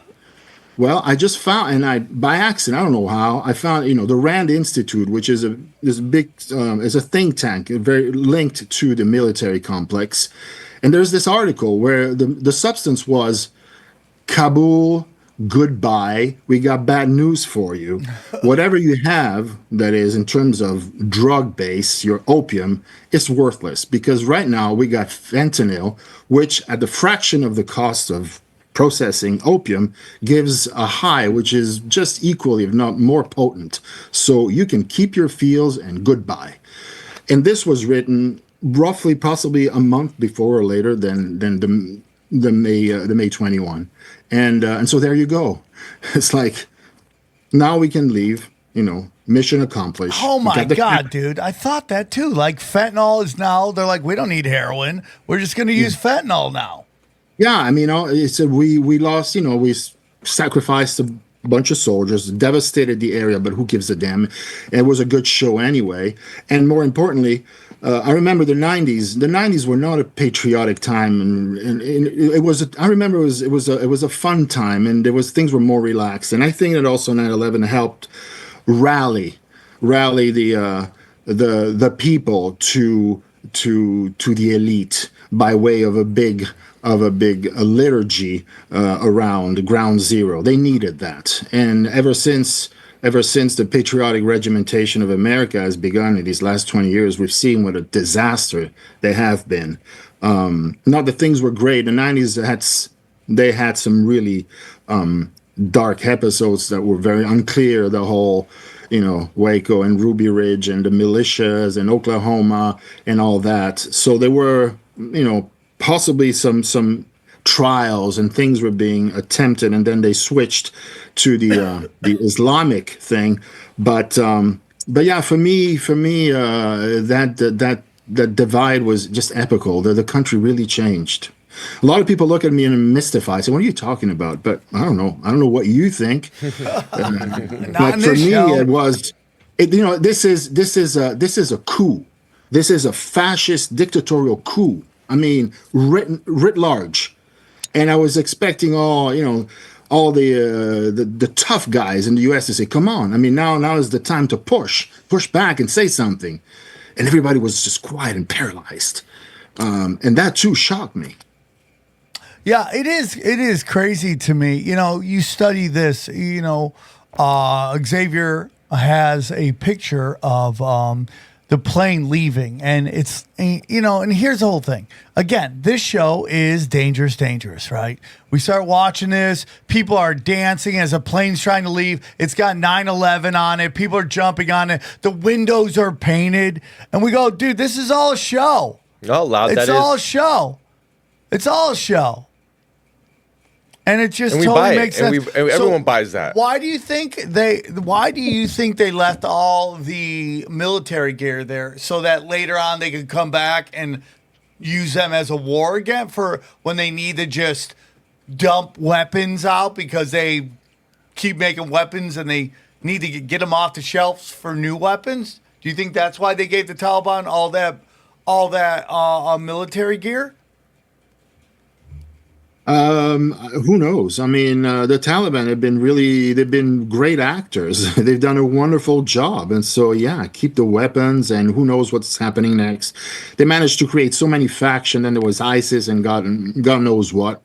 Well, I just found, and by accident, I don't know how, I found, the Rand Institute, which is is a think tank, very linked to the military complex. And there's this article where the substance was, Kabul, goodbye, we got bad news for you. Whatever you have, that is, in terms of drug base, your opium, is worthless. Because right now we got fentanyl, which at the fraction of the cost of processing opium gives a high, which is just equally, if not more potent. So you can keep your feels and goodbye. And this was written roughly, possibly a month before or later than the May 21. And so there you go. It's like, now we can leave, mission accomplished. Oh my God, dude. I thought that too. Like fentanyl is now, they're like, we don't need heroin. We're just going to use fentanyl now. Yeah, I mean, it's we lost, we sacrificed a bunch of soldiers, devastated the area, but who gives a damn? It was a good show anyway. And more importantly, I remember the 90s. The 90s were not a patriotic time, and it was. I remember it was a fun time, and things were more relaxed. And I think that also 9/11 helped rally the people to the elite by way of a big liturgy around Ground Zero. They needed that, and ever since the patriotic regimentation of America has begun in these last 20 years, we've seen what a disaster they have been. Not that things were great. The 90s they had some really dark episodes that were very unclear. The whole, Waco and Ruby Ridge and the militias and Oklahoma and all that. So there were, possibly some trials and things were being attempted, and then they switched to the Islamic thing. But yeah, for me, that divide was just epical. The country really changed. A lot of people look at me and mystify, say, "What are you talking about?" But I don't know. I don't know what you think. But for me, it was. This is a coup. This is a fascist dictatorial coup. I mean, writ large. And I was expecting all the tough guys in the U.S. to say, "Come on!" I mean, now is the time to push back and say something. And everybody was just quiet and paralyzed, and that too shocked me. Yeah, it is. It is crazy to me. You study this. Xavier has a picture of the plane leaving, and it's, and here's the whole thing. Again, this show is dangerous, right? We start watching this, people are dancing as a plane's trying to leave. It's got 9/11 on it. People are jumping on it. The windows are painted, and we go, dude, this is all a show. Oh, loud that is. It's all a show. It's all a show. And it just totally makes sense. And everyone buys that. Why do you think they left all the military gear there so that later on they could come back and use them as a war again for when they need to just dump weapons out because they keep making weapons and they need to get them off the shelves for new weapons? Do you think that's why they gave the Taliban all that military gear? Who knows? I mean, the Taliban they've been great actors. They've done a wonderful job. And so, yeah, keep the weapons and who knows what's happening next. They managed to create so many factions, and there was ISIS and God knows what.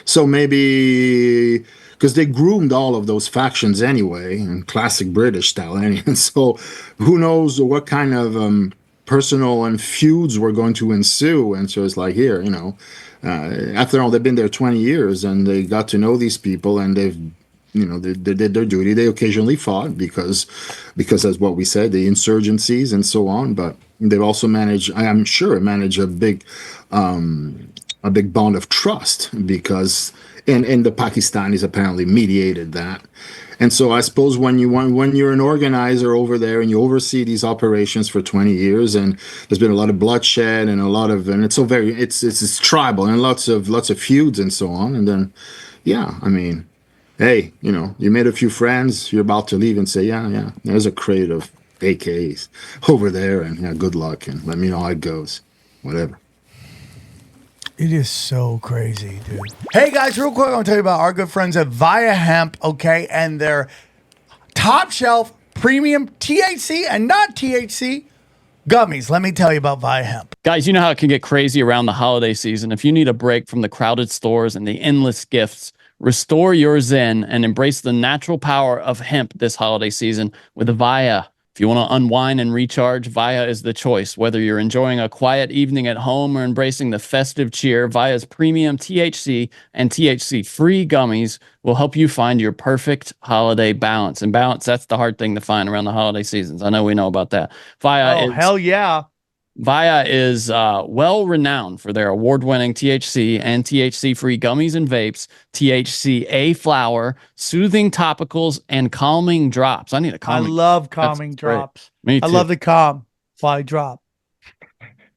So maybe, because they groomed all of those factions anyway, in classic British style. And so who knows what kind of personal and feuds were going to ensue. And so it's like, here, after all, they've been there 20 years and they got to know these people, and they did their duty. They occasionally fought because as what we said, the insurgencies and so on, but they've also managed a big bond of trust, because and the Pakistanis apparently mediated that. And so I suppose when you're an organizer over there and you oversee these operations for 20 years, and there's been a lot of bloodshed and it's tribal and lots of feuds and so on. And then, yeah, I mean, hey, you made a few friends, you're about to leave and say, yeah, there's a crate of AKs over there, and yeah, good luck and let me know how it goes, whatever. It is so crazy, dude. Hey, guys, real quick, I want to tell you about our good friends at Via Hemp, okay, and their top shelf premium THC and not THC gummies. Let me tell you about Via Hemp. Guys, you know how it can get crazy around the holiday season. If you need a break from the crowded stores and the endless gifts, restore your zen and embrace the natural power of hemp this holiday season with Via. If you want to unwind and recharge, Via is the choice. Whether you're enjoying a quiet evening at home or embracing the festive cheer, Via's premium THC and THC-free gummies will help you find your perfect holiday balance. And balance, that's the hard thing to find around the holiday seasons. I know we know about that. Hell yeah. Via is well-renowned for their award-winning THC and THC-free gummies and vapes, THCA flower, soothing topicals, and calming drops. I need a calming. I love calming drops. Me too. I love the calm fly drop.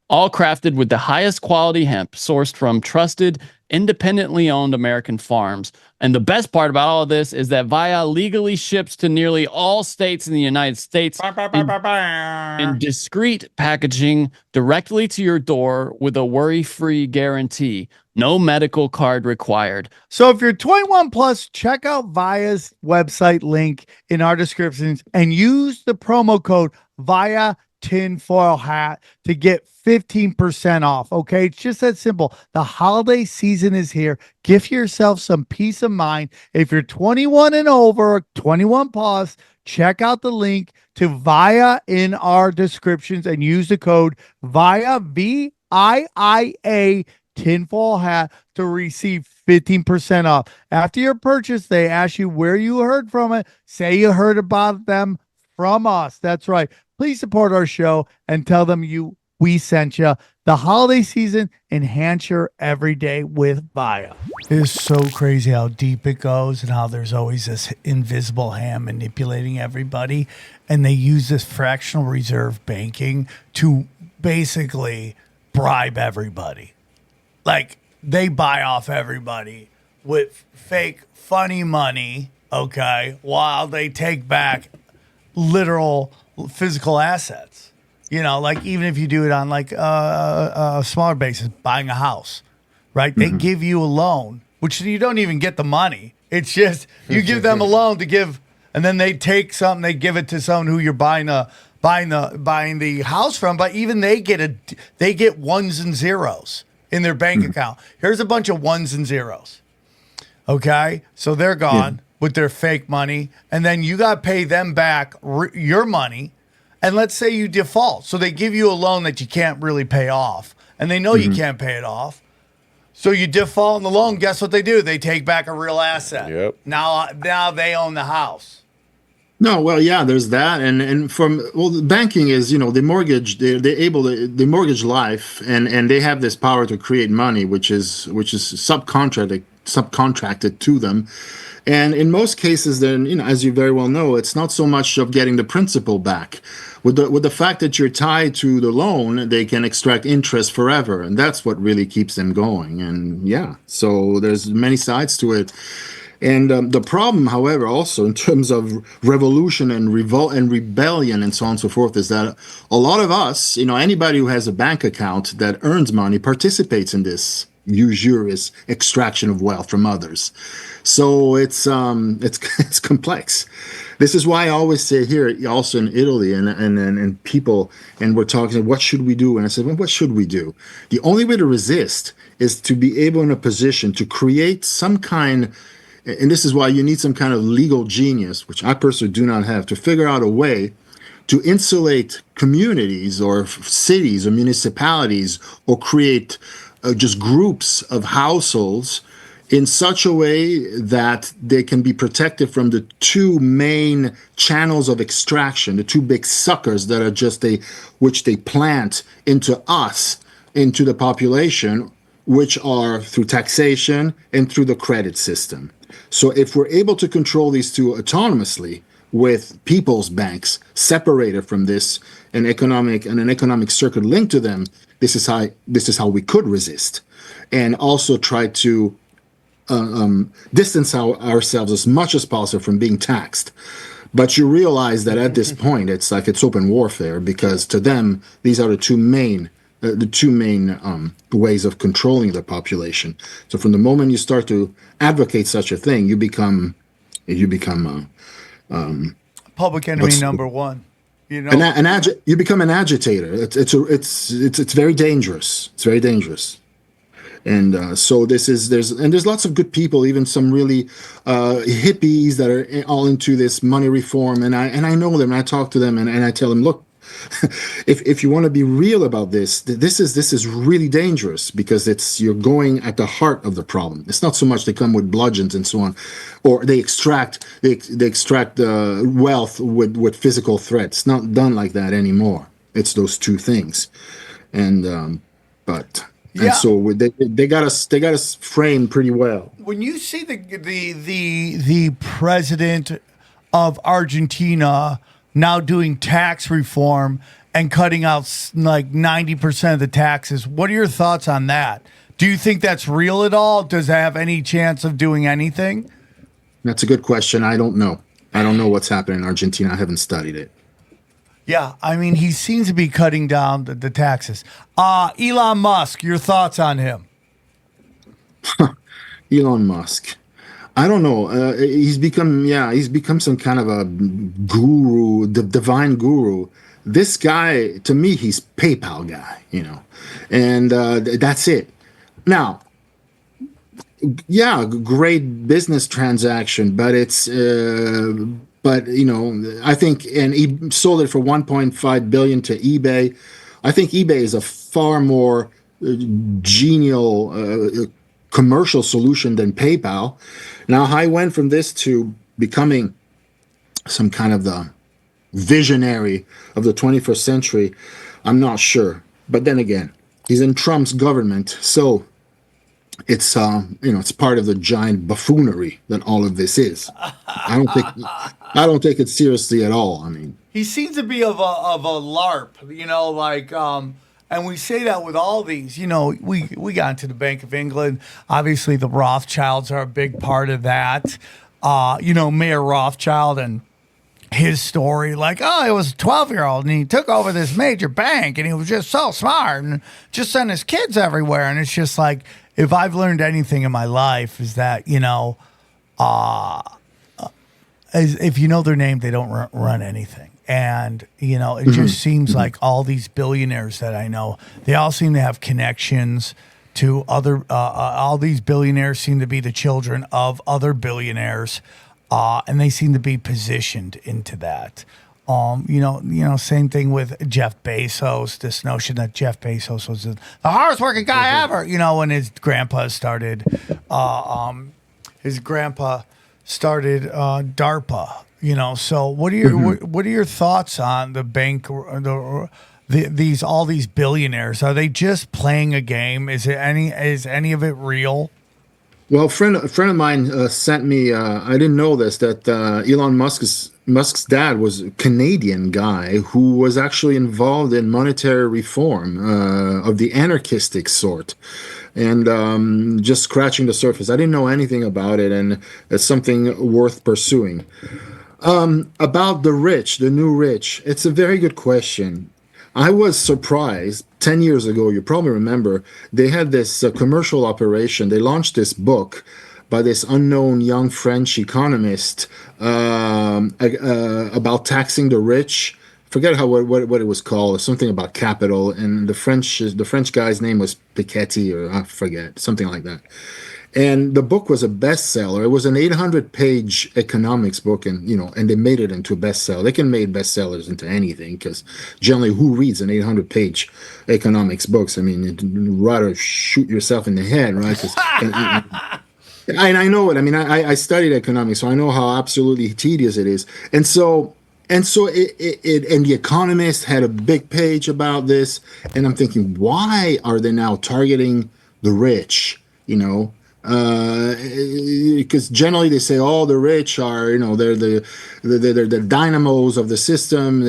All crafted with the highest quality hemp sourced from trusted, independently owned American farms. And the best part about all of this is that Via legally ships to nearly all states in the United States in discreet packaging directly to your door with a worry-free guarantee. No medical card required. So if you're 21 plus, check out Via's website link in our descriptions and use the promo code VIA tinfoil hat to get 15% off. Okay, it's just that simple. The holiday season is here. Give yourself some peace of mind. If you're 21 and over, 21 plus, check out the link to Via in our descriptions and use the code VIA VIIA tinfoil hat to receive 15% off. After your purchase, they ask you where you heard from it. Say you heard about them from us. That's right. Please support our show and tell them we sent you. The holiday season, enhance your everyday with Via. It is so crazy how deep it goes and how there's always this invisible hand manipulating everybody. And they use this fractional reserve banking to basically bribe everybody. Like, they buy off everybody with fake funny money, okay, while they take back literal physical assets. Like even if you do it on like a smaller basis, buying a house, right? They give you a loan, which you don't even get the money. It's just you give them a loan to give, and then they take something, they give it to someone who you're buying the house from. But even they get ones and zeros in their bank account. Here's a bunch of ones and zeros. Okay, so they're gone with their fake money, and then you got to pay them back your money. And let's say you default. So they give you a loan that you can't really pay off, and they know you can't pay it off. So you default on the loan. Guess what they do? They take back a real asset. Yep. Now they own the house. No, well, yeah, there's that, and the banking is, the mortgage. They mortgage life, and they have this power to create money, which is subcontracted to them. And in most cases, then, as you very well know, it's not so much of getting the principal back. With the fact that you're tied to the loan, they can extract interest forever, and that's what really keeps them going. And yeah, so there's many sides to it. And the problem, however, also in terms of revolution and revolt and rebellion and so on and so forth, is that a lot of us, anybody who has a bank account that earns money participates in this usurious extraction of wealth from others. So it's complex. This is why I always say here, also in Italy, and people, and we're talking, what should we do? And I said, well, what should we do? The only way to resist is to be able in a position to create some kind and this is why you need some kind of legal genius, which I personally do not have, to figure out a way to insulate communities or cities or municipalities, or create just groups of households in such a way that they can be protected from the two main channels of extraction, the two big suckers that are just which they plant into us, into the population, which are through taxation and through the credit system. So if we're able to control these two autonomously, with people's banks separated from this, an economic circuit linked to them, this is how we could resist, and also try to distance ourselves as much as possible from being taxed. But you realize that at this point, it's like it's open warfare, because to them, these are the two main ways of controlling the population. So from the moment you start to advocate such a thing, you become public enemy number one. You know, you become an agitator. It's very dangerous. It's very dangerous. And so there's lots of good people, even some really hippies that are all into this money reform, and I know them, and I talk to them, and I tell them, look, if you want to be real about this is really dangerous, because you're going at the heart of the problem. It's not so much they come with bludgeons and so on, or they extract wealth with physical threats. It's not done like that anymore. It's those two things, and so they got us framed pretty well. When you see the president of Argentina now doing tax reform and cutting out like 90% of the taxes, what are your thoughts on that? Do you think that's real at all? Does it have any chance of doing anything? That's a good question. I don't know. I don't know what's happening in Argentina. I haven't studied it. Yeah, I mean, he seems to be cutting down the taxes. Elon Musk, your thoughts on him? Elon Musk. I don't know. He's become some kind of a guru, the divine guru. This guy, to me, he's PayPal guy, and that's it. Now, yeah, great business transaction, but I think, and he sold it for 1.5 billion to eBay. I think eBay is a far more genial commercial solution than PayPal. Now, how he went from this to becoming some kind of the visionary of the 21st century, I'm not sure. But then again, he's in Trump's government, so it's it's part of the giant buffoonery that all of this is. I don't take it seriously at all. I mean, he seems to be of a LARP, and we say that with all these. We got into the Bank of England. Obviously, the Rothschilds are a big part of that. Mayor Rothschild and his story, like, it was a 12-year-old and he took over this major bank and he was just so smart and just sent his kids everywhere. And it's just like, if I've learned anything in my life, is that, if you know their name, they don't run anything. And, it just seems like all these billionaires that I know, they all seem to have connections to other, all these billionaires seem to be the children of other billionaires, and they seem to be positioned into that. Same thing with Jeff Bezos, this notion that Jeff Bezos was the hardest working guy ever, when his grandpa started, DARPA. So what are your thoughts on the bank, all these billionaires? Are they just playing a game? Is any of it real? Well, a friend of mine sent me. I didn't know this, that Elon Musk's dad was a Canadian guy who was actually involved in monetary reform of the anarchistic sort. And just scratching the surface. I didn't know anything about it, and it's something worth pursuing. About the new rich, it's a very good question. I was surprised 10 years ago, you probably remember, they had this commercial operation. They launched this book by this unknown young French economist about taxing the rich. Forget what it was called, something about capital, and the French guy's name was Piketty, or I forget, something like that. And the book was a bestseller. It was an 800-page economics book, and and they made it into a bestseller. They can make bestsellers into anything, because generally, who reads an 800-page economics books? I mean, you'd rather shoot yourself in the head, right? And I know it. I mean, I studied economics, so I know how absolutely tedious it is. And so the Economist had a big page about this, and I'm thinking, why are they now targeting the rich? Because generally they say, oh, the rich are, they're the dynamos of the system.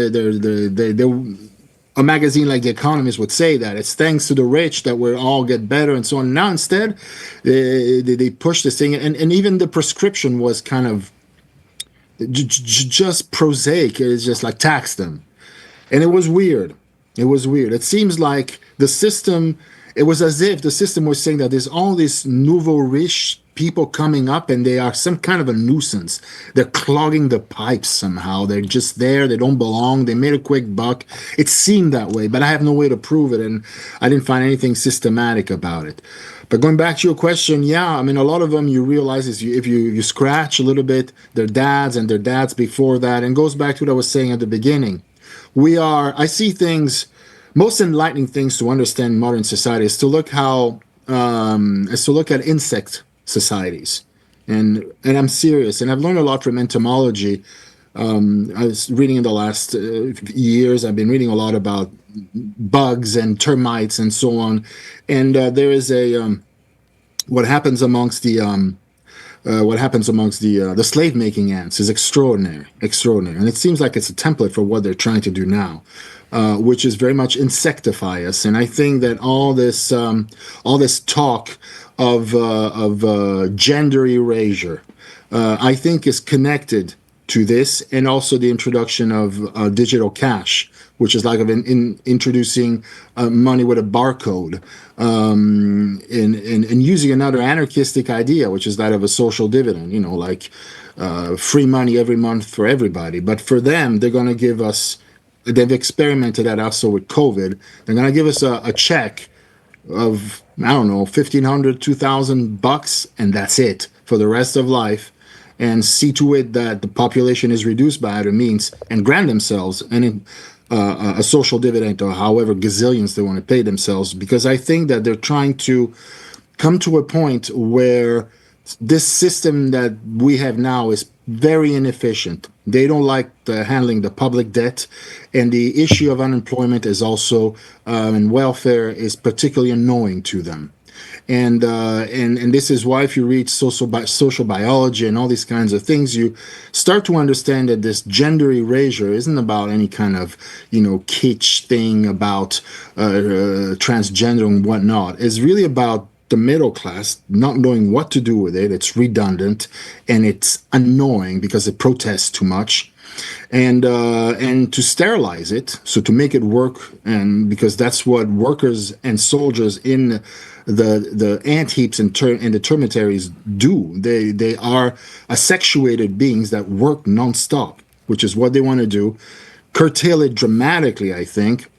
A magazine like The Economist would say that it's thanks to the rich that we all get better and so on. Now instead, they push this thing, and even the prescription was kind of just prosaic. It's just like tax them, and it was weird. It seems like the system. It was as if the system was saying that there's all these nouveau riche people coming up, and they are some kind of a nuisance. They're clogging the pipes somehow. They're just there. They don't belong. They made a quick buck. It seemed that way, but I have no way to prove it, and I didn't find anything systematic about it. But going back to your question, yeah, I mean, a lot of them you realize is if you scratch a little bit, their dads and their dads before that, and goes back to what I was saying at the beginning. I see things. Most enlightening things to understand modern society is to look at insect societies, and I'm serious. And I've learned a lot from entomology. I was reading in the last years. I've been reading a lot about bugs and termites and so on. And there is what happens amongst the slave making ants is extraordinary, and it seems like it's a template for what they're trying to do now. Which is very much insectify us, and I think that all this talk of gender erasure, I think, is connected to this, and also the introduction of digital cash, which is like introducing money with a barcode, and using another anarchistic idea, which is that of a social dividend. Like free money every month for everybody, but for them, they're going to give us. They've experimented that also with COVID. They're going to give us a check of, I don't know, $1,500, $2,000, and that's it for the rest of life, and see to it that the population is reduced by other means, and grant themselves a social dividend, or however gazillions they want to pay themselves, because I think that they're trying to come to a point where this system that we have now is very inefficient. They don't like handling the public debt, and the issue of unemployment is also, and welfare is particularly annoying to them. And this is why, if you read social biology and all these kinds of things, you start to understand that this gender erasure isn't about any kind of kitsch thing about transgender and whatnot. It's really about the middle class not knowing what to do with it. It's redundant, and it's annoying because it protests too much, and to sterilize it, so to make it work, and because that's what workers and soldiers in the ant heaps and the termitaries do. They are asexuated beings that work nonstop, which is what they want to do. Curtail it dramatically, I think.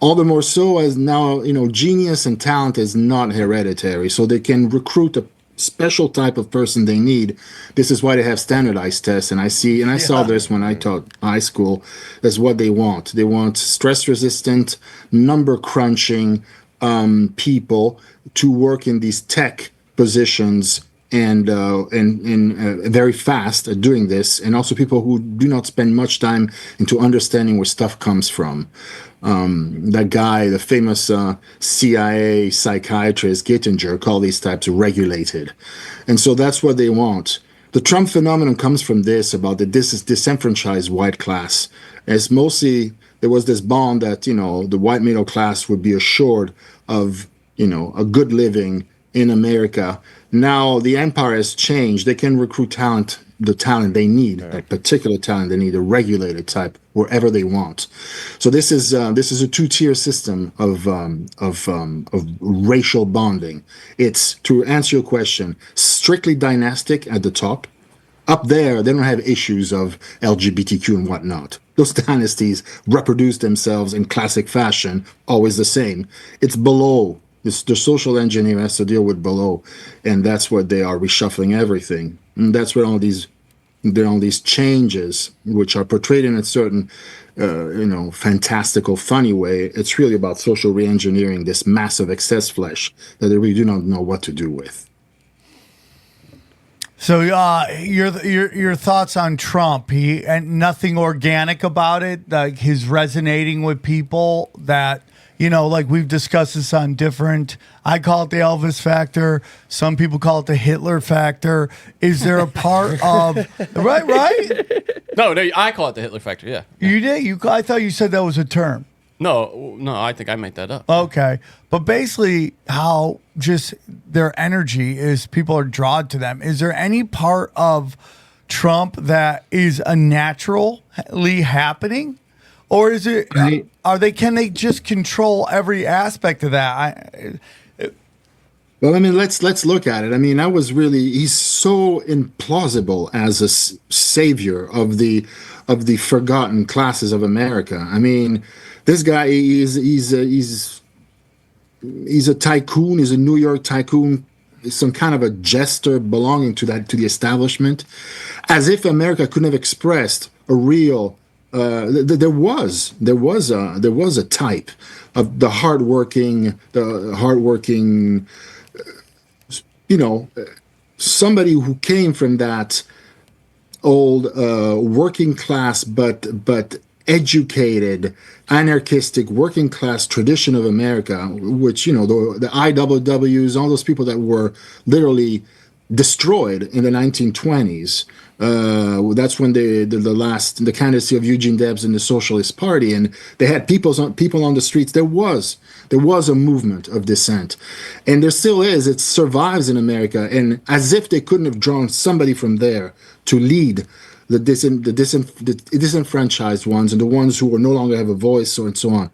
All the more so as now, genius and talent is not hereditary, so they can recruit a special type of person they need. This is why they have standardized tests, and I saw this when I taught high school. That's what they want. They want stress-resistant, number-crunching people to work in these tech positions, and very fast at doing this, and also people who do not spend much time into understanding where stuff comes from. That guy, the famous CIA psychiatrist Gittinger, called these types regulated. And so that's what they want. The Trump phenomenon comes from this, about the disenfranchised white class. It's mostly, there was this bond that, the white middle class would be assured of, a good living in America. Now the empire has changed. They can recruit the talent they need, that particular talent they need, a regulated type, wherever they want. So this is a two-tier system of racial bonding. It's, to answer your question, strictly dynastic at the top. Up there, they don't have issues of LGBTQ and whatnot. Those dynasties reproduce themselves in classic fashion, always the same. It's below The social engineer has to deal with below, and that's what they are, reshuffling everything. And that's where there are all these changes, which are portrayed in a certain, fantastical, funny way. It's really about social reengineering this massive excess flesh that they really do not know what to do with. So, your thoughts on Trump? And nothing organic about it. Like his resonating with people that like we've discussed this on different. I call it the Elvis factor. Some people call it the Hitler factor. Is there a part of right? No, I call it the Hitler factor. Yeah. You did. I thought you said that was a term. No, I think I made that up. Okay. But basically how just their energy is, people are drawn to them. Is there any part of Trump that is a naturally happening? Or is it, can they just control every aspect of that? Well, I mean, let's look at it. I mean, he's so implausible as a savior of the forgotten classes of America. I mean, this guy he's a tycoon. He's a New York tycoon, some kind of a jester belonging to the establishment, as if America couldn't have expressed a real. There was a type of the hardworking, somebody who came from that old working class, but educated, anarchistic working class tradition of America, which the IWWs, all those people that were literally destroyed in the 1920s. That's when the candidacy of Eugene Debs in the Socialist Party, and they had people on the streets. There was a movement of dissent, and there still is. It survives in America, and as if they couldn't have drawn somebody from there to lead the disenfranchised ones and the ones who no longer have a voice, and so on.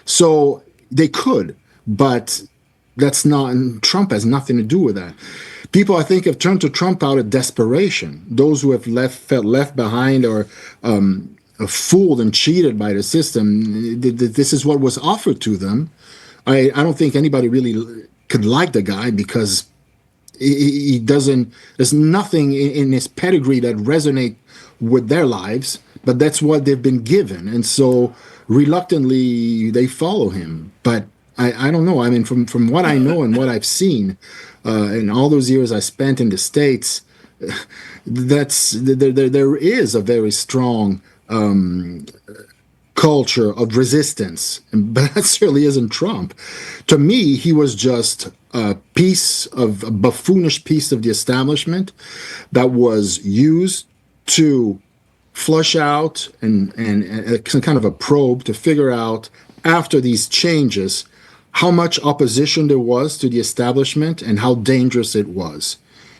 So they could, but that's not. And Trump has nothing to do with that. People, I think, have turned to Trump out of desperation. Those who have felt left behind or fooled and cheated by the system. This is what was offered to them. I don't think anybody really could like the guy because he doesn't. There's nothing in his pedigree that resonate with their lives, but that's what they've been given, and so reluctantly they follow him. But I don't know. I mean, from what I know and what I've seen. In all those years I spent in the States, there is a very strong culture of resistance, but that certainly isn't Trump. To me, he was just a buffoonish piece of the establishment that was used to flush out and some kind of a probe to figure out after these changes how much opposition there was to the establishment and how dangerous it was.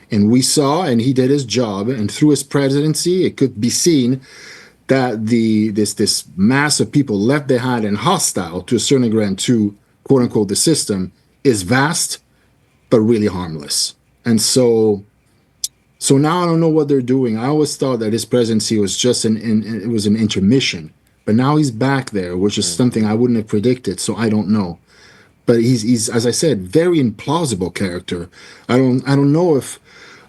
And we saw, and he did his job, and through his presidency, it could be seen that this mass of people left behind and hostile to a certain extent to, quote unquote, the system is vast, but really harmless. And so now I don't know what they're doing. I always thought that his presidency was just an intermission, but now he's back there, which is something I wouldn't have predicted. So I don't know. But he's, as I said, very implausible character. I don't know if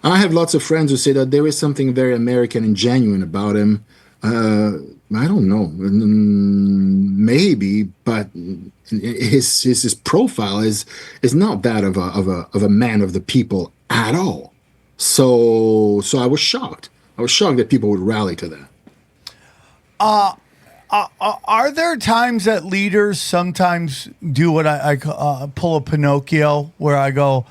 I have lots of friends who say that there is something very American and genuine about him. I don't know, maybe, but his profile is not that of a man of the people at all. So I was shocked. I was shocked that people would rally to that. Are there times that leaders sometimes do what I pull a Pinocchio where they go,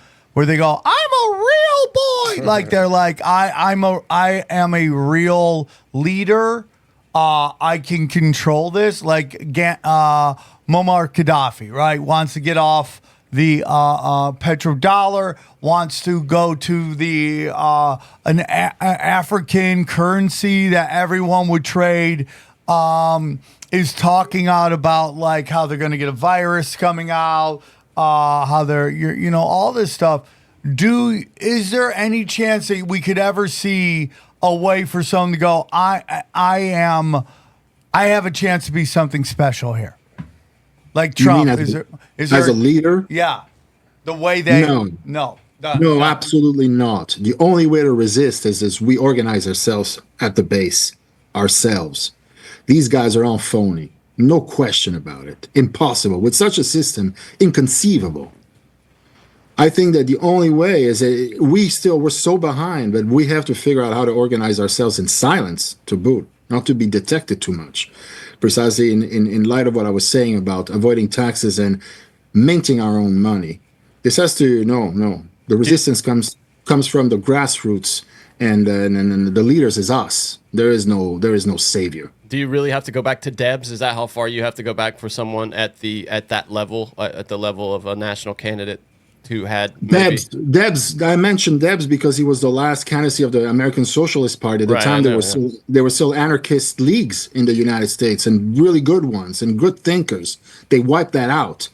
I'm a real boy. Like they're like, I am a real leader. I can control this. Like Muammar Gaddafi, right? Wants to get off the petrodollar, wants to go to the an African currency that everyone would trade. Is talking out about like how they're going to get a virus coming out, how they're, all this stuff. Is there any chance that we could ever see a way for someone to go, I have a chance to be something special here? Like Trump, is there as a leader? Yeah. The way they No. No, absolutely not. The only way to resist is we organize ourselves at the base, ourselves. These guys are all phony. No question about it. Impossible. With such a system, inconceivable. I think that the only way is that we're so behind, but we have to figure out how to organize ourselves in silence to boot, not to be detected too much. Precisely in light of what I was saying about avoiding taxes and minting our own money. This has to, no. The resistance comes from the grassroots, and the leaders is us. There is no savior. Do you really have to go back to Debs? Is that how far you have to go back for someone at that level, at the level of a national candidate who had Debs? I mentioned Debs because he was the last candidacy of the American Socialist Party. At the time, there were still anarchist leagues in the United States, and really good ones and good thinkers. They wiped that out.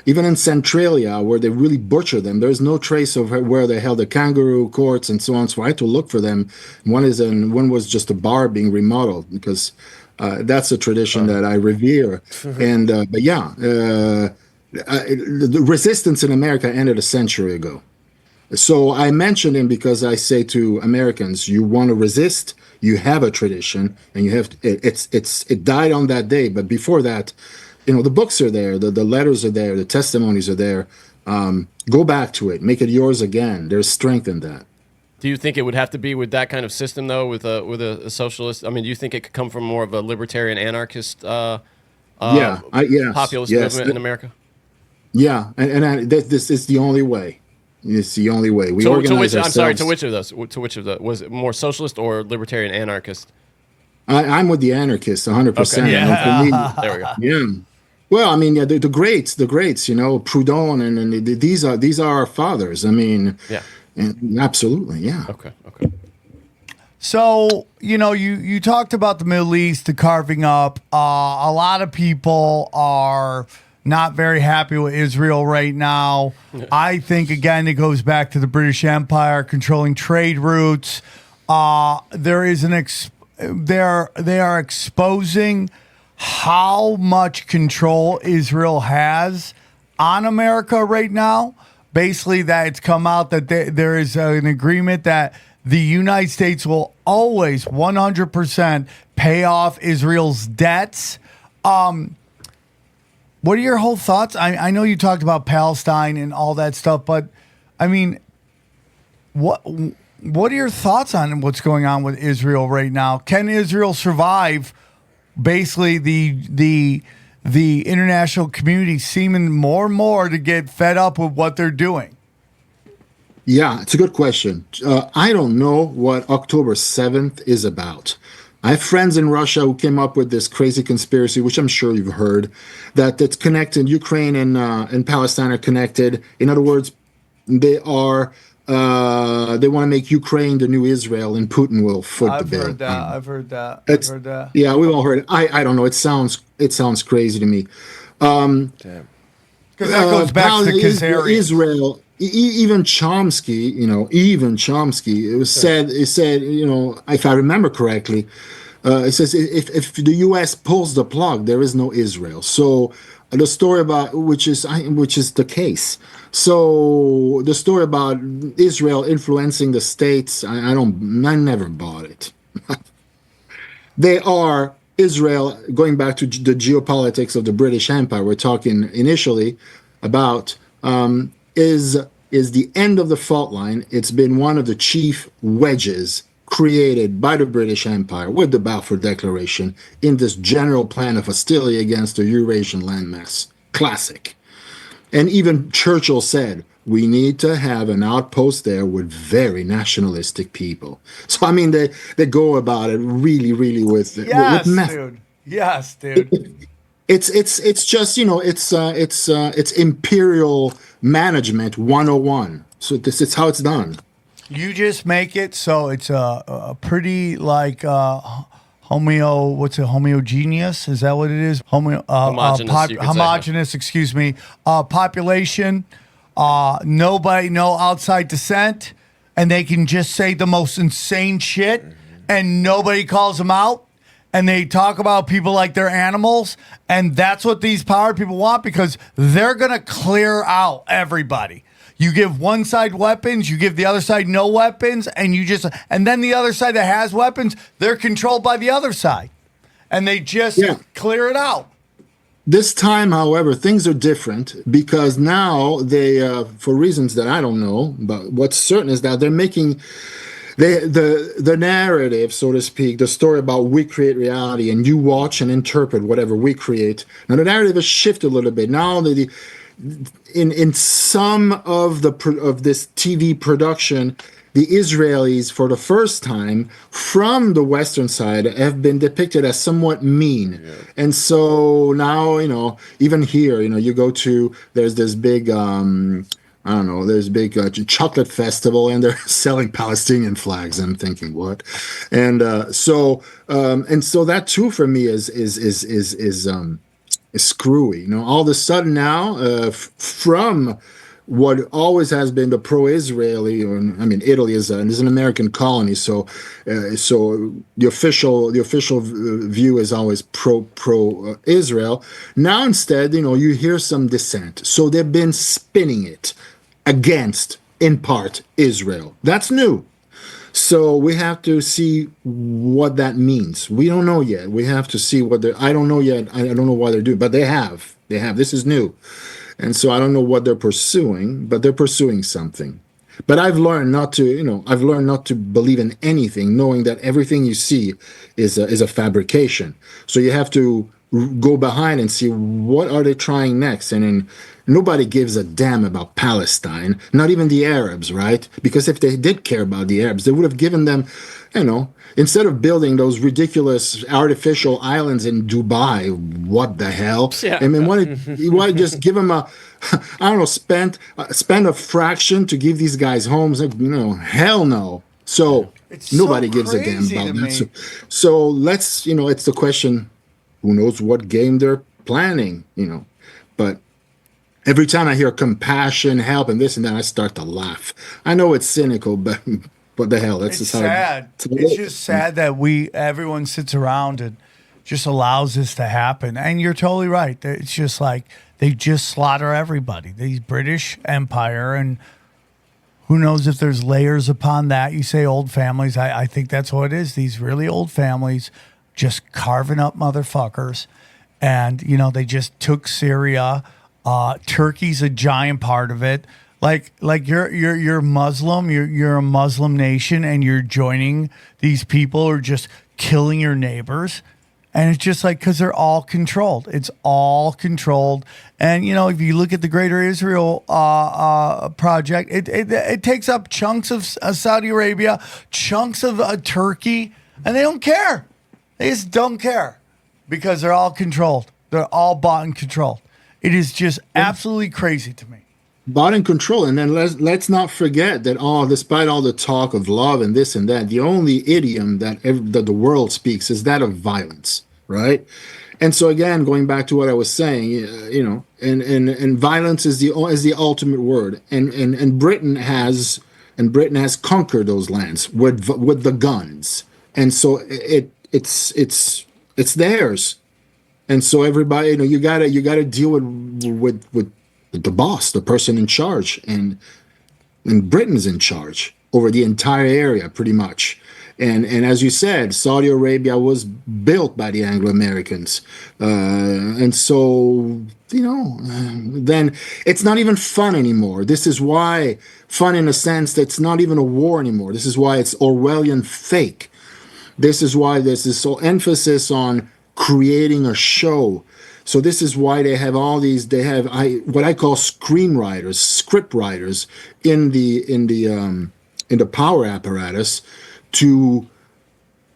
Even in Centralia, where they really butcher them, there's no trace of where they held the kangaroo courts and so on. So I had to look for them. One was just a bar being remodeled, because that's a tradition that I revere. And the resistance in America ended a century ago. So I mentioned him because I say to Americans, you want to resist, you have a tradition, and you have it died on that day. But before that, the books are there, the letters are there, the testimonies are there. Go back to it, make it yours again. There's strength in that. Do you think it would have to be with that kind of system, though, with a socialist? I mean, do you think it could come from more of a libertarian anarchist populist movement in America? Yeah, and this is the only way. It's the only way. We organize ourselves. I'm sorry, to which of those? To which of the was it more socialist or libertarian anarchist? I'm with the anarchists, 100%. Okay. Yeah. There we go. Yeah. Well, I mean, the greats, Proudhon, and these are our fathers. I mean, absolutely, yeah. Okay. So, you talked about the Middle East, the carving up. A lot of people are not very happy with Israel right now. I think, again, it goes back to the British Empire controlling trade routes. They are exposing how much control Israel has on America right now. Basically, that it's come out that there is an agreement that the United States will always 100% pay off Israel's debts. What are your whole thoughts? I know you talked about Palestine and all that stuff, but I mean, what are your thoughts on what's going on with Israel right now? Can Israel survive? Basically, the international community seeming more and more to get fed up with what they're doing. Yeah, it's a good question. I don't know what October 7th is about. I have friends in Russia who came up with this crazy conspiracy, which I'm sure you've heard, that it's connected. Ukraine and Palestine are connected. In other words, they want to make Ukraine the new Israel, and Putin will foot the bill. I've heard that. Yeah, we've all heard it. I don't know. It sounds crazy to me. Because that goes back to the Khazarians. Israel. Even Chomsky, it said, if I remember correctly, it says if the U.S. pulls the plug, there is no Israel. So the story about which is the case. So the story about Israel influencing the states, I never bought it. They are Israel, going back to the geopolitics of the British Empire. We're talking initially about. Is the end of the fault line. It's been one of the chief wedges created by the British Empire with the Balfour Declaration in this general plan of hostility against the Eurasian landmass. Classic. And even Churchill said, we need to have an outpost there with very nationalistic people. So, I mean, they go about it really, really with method. Yes, dude. It's just, it's imperial management 101. So it's how it's done. You just make it so it's a pretty like homogeneous? Is that what it is? Homogeneous, excuse me. Population, no outside descent, and they can just say the most insane shit, and nobody calls them out. And they talk about people like they're animals, and that's what these power people want, because they're going to clear out everybody. You give one side weapons, you give the other side no weapons, and then the other side that has weapons, they're controlled by the other side. And they just clear it out. This time, however, things are different because now they, for reasons that I don't know, but what's certain is that they're making the narrative, so to speak, the story about we create reality and you watch and interpret whatever we create. Now the narrative has shifted a little bit. Now in some of this TV production, the Israelis, for the first time, from the Western side, have been depicted as somewhat mean. Yeah. And so now, even here, you go to, there's this big, there's a big chocolate festival, and they're selling Palestinian flags. I'm thinking, what? And so that too for me is screwy. All of a sudden now, from what always has been the pro-Israeli, Italy is an American colony, so the official view is always pro-Israel. Now instead, you hear some dissent. So they've been spinning it against, in part, Israel. That's new. So we have to see what that means. We don't know yet. We have to see I don't know yet. I don't know why they're doing, but they have. This is new. And so I don't know what they're pursuing, but they're pursuing something. But I've learned not to believe in anything, knowing that everything you see is a fabrication. So you have to go behind and see what are they trying next. And then nobody gives a damn about Palestine, not even the Arabs, right? Because if they did care about the Arabs, they would have given them, instead of building those ridiculous artificial islands in Dubai, what the hell? Yeah. Why just give them spend a fraction to give these guys homes? Hell no. So nobody gives a damn about that. So let's, it's the question, who knows what game they're planning, but every time I hear compassion, help, and this and that, I start to laugh. I know it's cynical, but what the hell? That's it's sad. It's just sad that everyone sits around and just allows this to happen. And you're totally right. It's just like they just slaughter everybody. The British Empire, and who knows if there's layers upon that. You say old families. I think that's what it is. These really old families just carving up motherfuckers. And, they just took Syria. Turkey's a giant part of it. Like you're Muslim, you're a Muslim nation, and you're joining these people who are just killing your neighbors. And it's just like, because they're all controlled. It's all controlled. And, if you look at the Greater Israel project, it takes up chunks of Saudi Arabia, chunks of Turkey, and they don't care. They just don't care because they're all controlled. They're all bought and controlled. It is just absolutely crazy to me. Bought and control. And then let's not forget that despite all the talk of love and this and that, the only idiom that the world speaks is that of violence, right? And so again, going back to what I was saying, and violence is the ultimate word. And Britain has conquered those lands with the guns, and so it's theirs. And so everybody, you gotta deal with the boss, the person in charge, and Britain's in charge over the entire area, pretty much. And as you said, Saudi Arabia was built by the Anglo-Americans, and so then it's not even fun anymore. This is why fun, in a sense, that's not even a war anymore. This is why it's Orwellian fake. This is why there's this whole emphasis on creating a show. So this is why they have all these. They have what I call screenwriters, script writers in the power apparatus to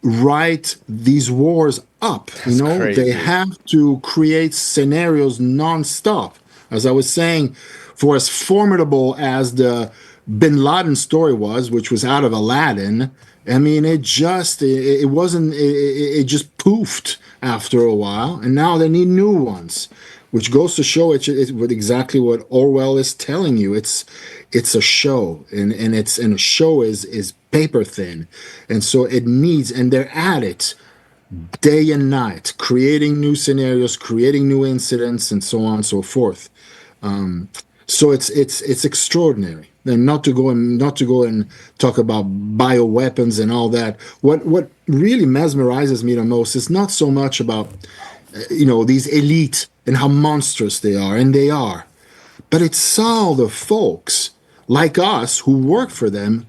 write these wars up. Crazy. They have to create scenarios nonstop. As I was saying, for as formidable as the Bin Laden story was, which was out of Aladdin, it just just poofed after a while, and now they need new ones, which goes to show it's with exactly what Orwell is telling you. It's a show, and a show is paper thin, and so it needs, and they're at it day and night, creating new scenarios, creating new incidents, and so on and so forth. So it's extraordinary. And not to go and talk about bioweapons and all that. What really mesmerizes me the most is not so much about these elite and how monstrous they are, and they are, but it's all the folks like us who work for them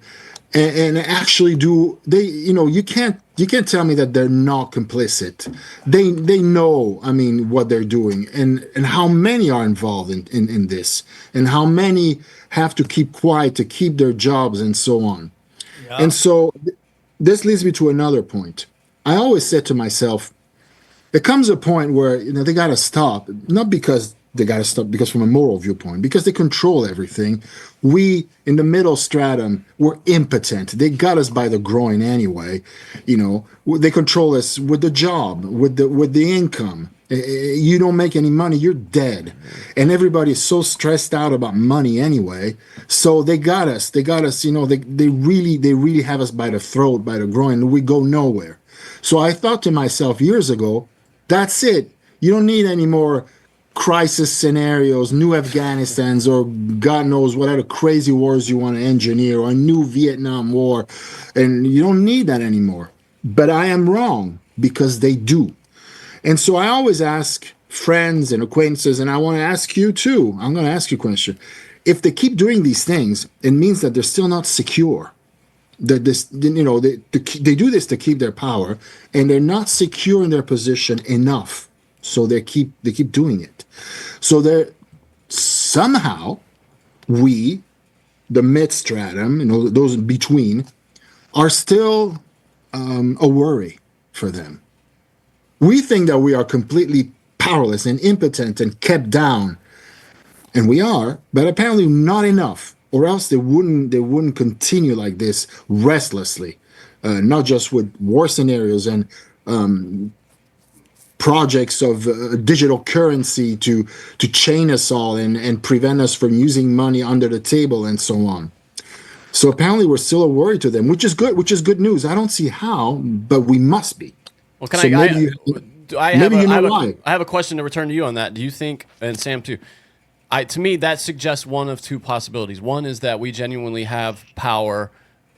and actually do. They you can't tell me that they're not complicit. They know, I mean, what they're doing, and how many are involved in this, and how many have to keep quiet to keep their jobs and so on. Yeah. And so this leads me to another point. I always said to myself, there comes a point where they got to stop, not because they got to stop because from a moral viewpoint, because they control everything. We in the middle stratum, we're impotent. They got us by the groin anyway. They control us with the job, with the income. You don't make any money, you're dead. And everybody's so stressed out about money anyway. So they got us. They really have us by the throat, by the groin, and we go nowhere. So I thought to myself years ago, that's it. You don't need any more crisis scenarios, new Afghanistans, or God knows what other crazy wars you want to engineer, or a new Vietnam War. And you don't need that anymore. But I am wrong, because they do. And so I always ask friends and acquaintances, and I want to ask you too. I'm going to ask you a question. If they keep doing these things, it means that they're still not secure. They do this to keep their power, and they're not secure in their position enough. So they keep doing it. So they're somehow we, the mid stratum, those in between, are still a worry for them. We think that we are completely powerless and impotent and kept down, and we are, but apparently not enough, or else they wouldn't continue like this restlessly, not just with war scenarios and projects of digital currency to chain us all and prevent us from using money under the table and so on. So apparently we're still a worry to them, which is good news. I don't see how, but we must be. Well, I have a question to return to you on that. Do you think, and Sam too, to me that suggests one of two possibilities. One is that we genuinely have power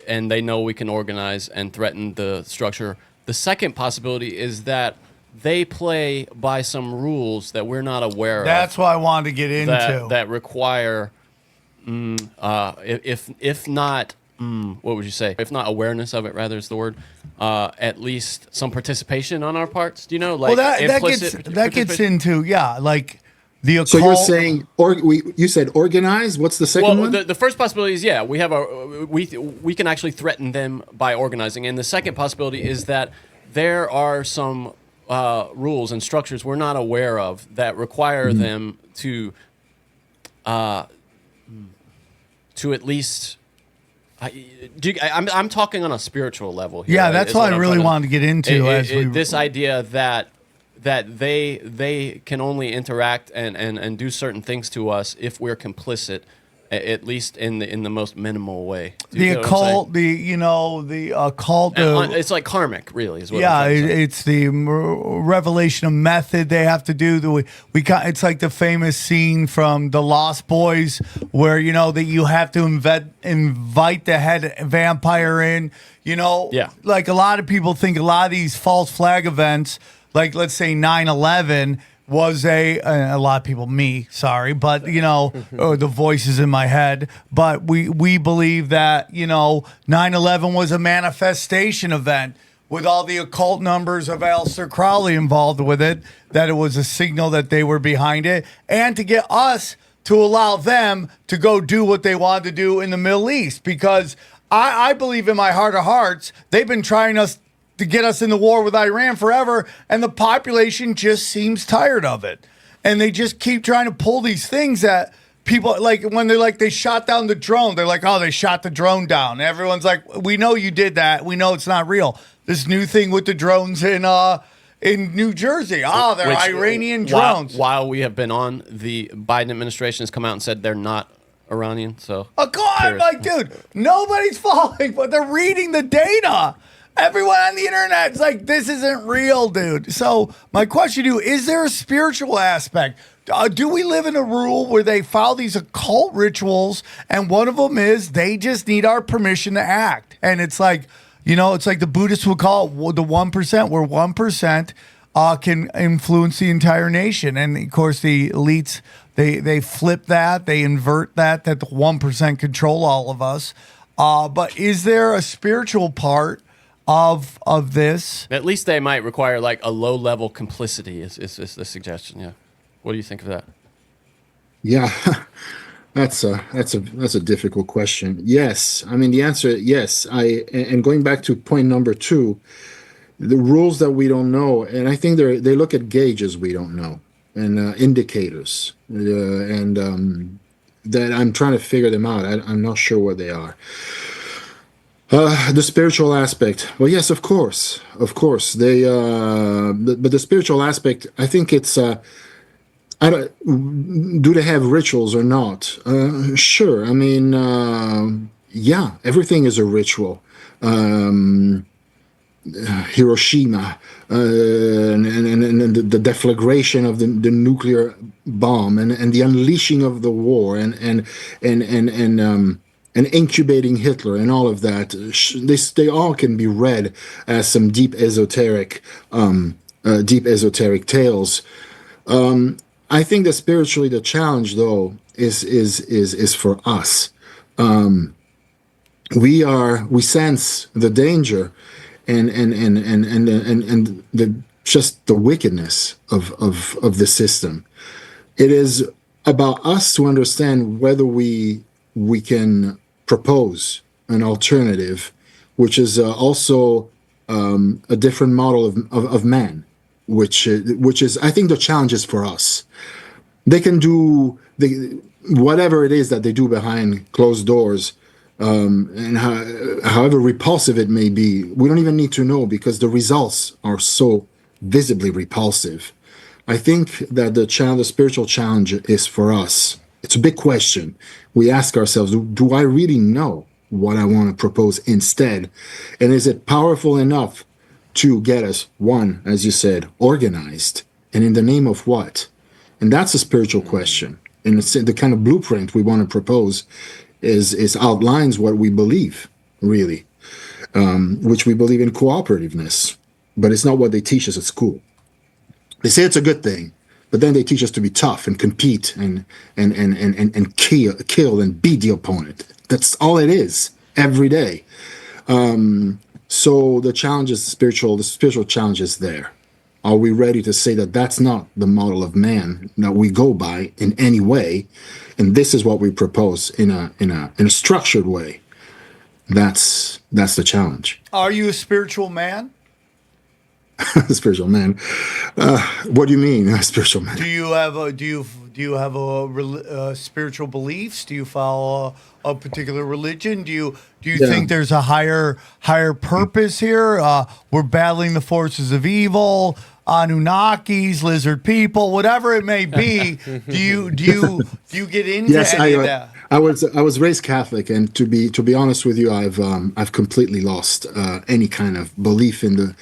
and they know we can organize and threaten the structure. The second possibility is that they play by some rules that we're not aware of. That's what I wanted to get into. That require, if not, what would you say? If not awareness of it, rather is the word. At least some participation on our parts. Do you know? Like that gets into like the occult. So you're saying, you said organize. What's the second one? The first possibility is we have we can actually threaten them by organizing, and the second possibility is that there are some rules and structures we're not aware of that require them to at least. I'm talking on a spiritual level here. Yeah, that's what I really wanted to get into. This idea that they can only interact and do certain things to us if we're complicit, at least in the most minimal way. The occult, the occult. It's like karmic, really. Is what I'm trying to say. It's the revelation of method they have to do. It's like the famous scene from The Lost Boys, where that you have to invite the head vampire in. Like a lot of people think a lot of these false flag events, like let's say 9/11. Was a lot of people, but the voices in my head. But we believe that 9/11 was a manifestation event with all the occult numbers of Aleister Crowley involved with it. That it was a signal that they were behind it, and to get us to allow them to go do what they wanted to do in the Middle East. Because I believe in my heart of hearts, they've been trying to get us in the war with Iran forever, and the population just seems tired of it. And they just keep trying to pull these things that people, like when they're like, they shot down the drone, they're like, oh, they shot the drone down. And everyone's like, we know you did that. We know it's not real. This new thing with the drones in New Jersey. Oh, they're Iranian drones. While we have been on, the Biden administration has come out and said they're not Iranian. So, God, dude, nobody's falling, but they're reading the data. Everyone on the internet's like, this isn't real, dude. So my question to you, is there a spiritual aspect? Do we live in a rule where they follow these occult rituals, and one of them is they just need our permission to act? And it's like, it's like the Buddhists would call it the 1%, where 1% can influence the entire nation. And of course, the elites, they flip that, they invert that the 1% control all of us. But is there a spiritual part of this? At least they might require like a low level complicity is the suggestion. Yeah. What do you think of that? Yeah, that's a difficult question. Yes, I mean the answer yes. And going back to point number 2, the rules that we don't know, and I think they look at gauges we don't know and indicators, and that I'm trying to figure them out. I'm not sure what they are. The spiritual aspect. Well, yes, of course. They, but the spiritual aspect, I think it's. Do they have rituals or not? Sure. I mean, yeah, everything is a ritual. Hiroshima and the deflagration of the nuclear bomb and the unleashing of the war and incubating Hitler and all of that. They all can be read as some deep esoteric tales. I think that spiritually the challenge though is for us. We sense the danger and just the wickedness of the system. It is about us to understand whether we can propose an alternative, which is also a different model of man, which is I think the challenge is for us. They can do whatever it is that they do behind closed doors, and however repulsive it may be. We don't even need to know because the results are so visibly repulsive. I think that the spiritual challenge is for us. It's a big question. We ask ourselves, do I really know what I want to propose instead? And is it powerful enough to get us, one, as you said, organized? And in the name of what? And that's a spiritual question. And it's the kind of blueprint we want to propose is outlines what we believe, really, which we believe in cooperativeness. But it's not what they teach us at school. They say it's a good thing, but then they teach us to be tough and compete and kill and beat the opponent. That's all it is every day. So the challenge is spiritual. The spiritual challenge is there. Are we ready to say that that's not the model of man that we go by in any way, and this is what we propose in a structured way? That's the challenge. Are you a spiritual man? Spiritual man. What do you mean, a spiritual man? Do you have spiritual beliefs? Do you follow a particular religion? Do you think there's a higher purpose here? We're battling the forces of evil, Anunnakis, lizard people, whatever it may be. Do you get into any of that? I was raised Catholic, and to be honest with you, I've completely lost any kind of belief in the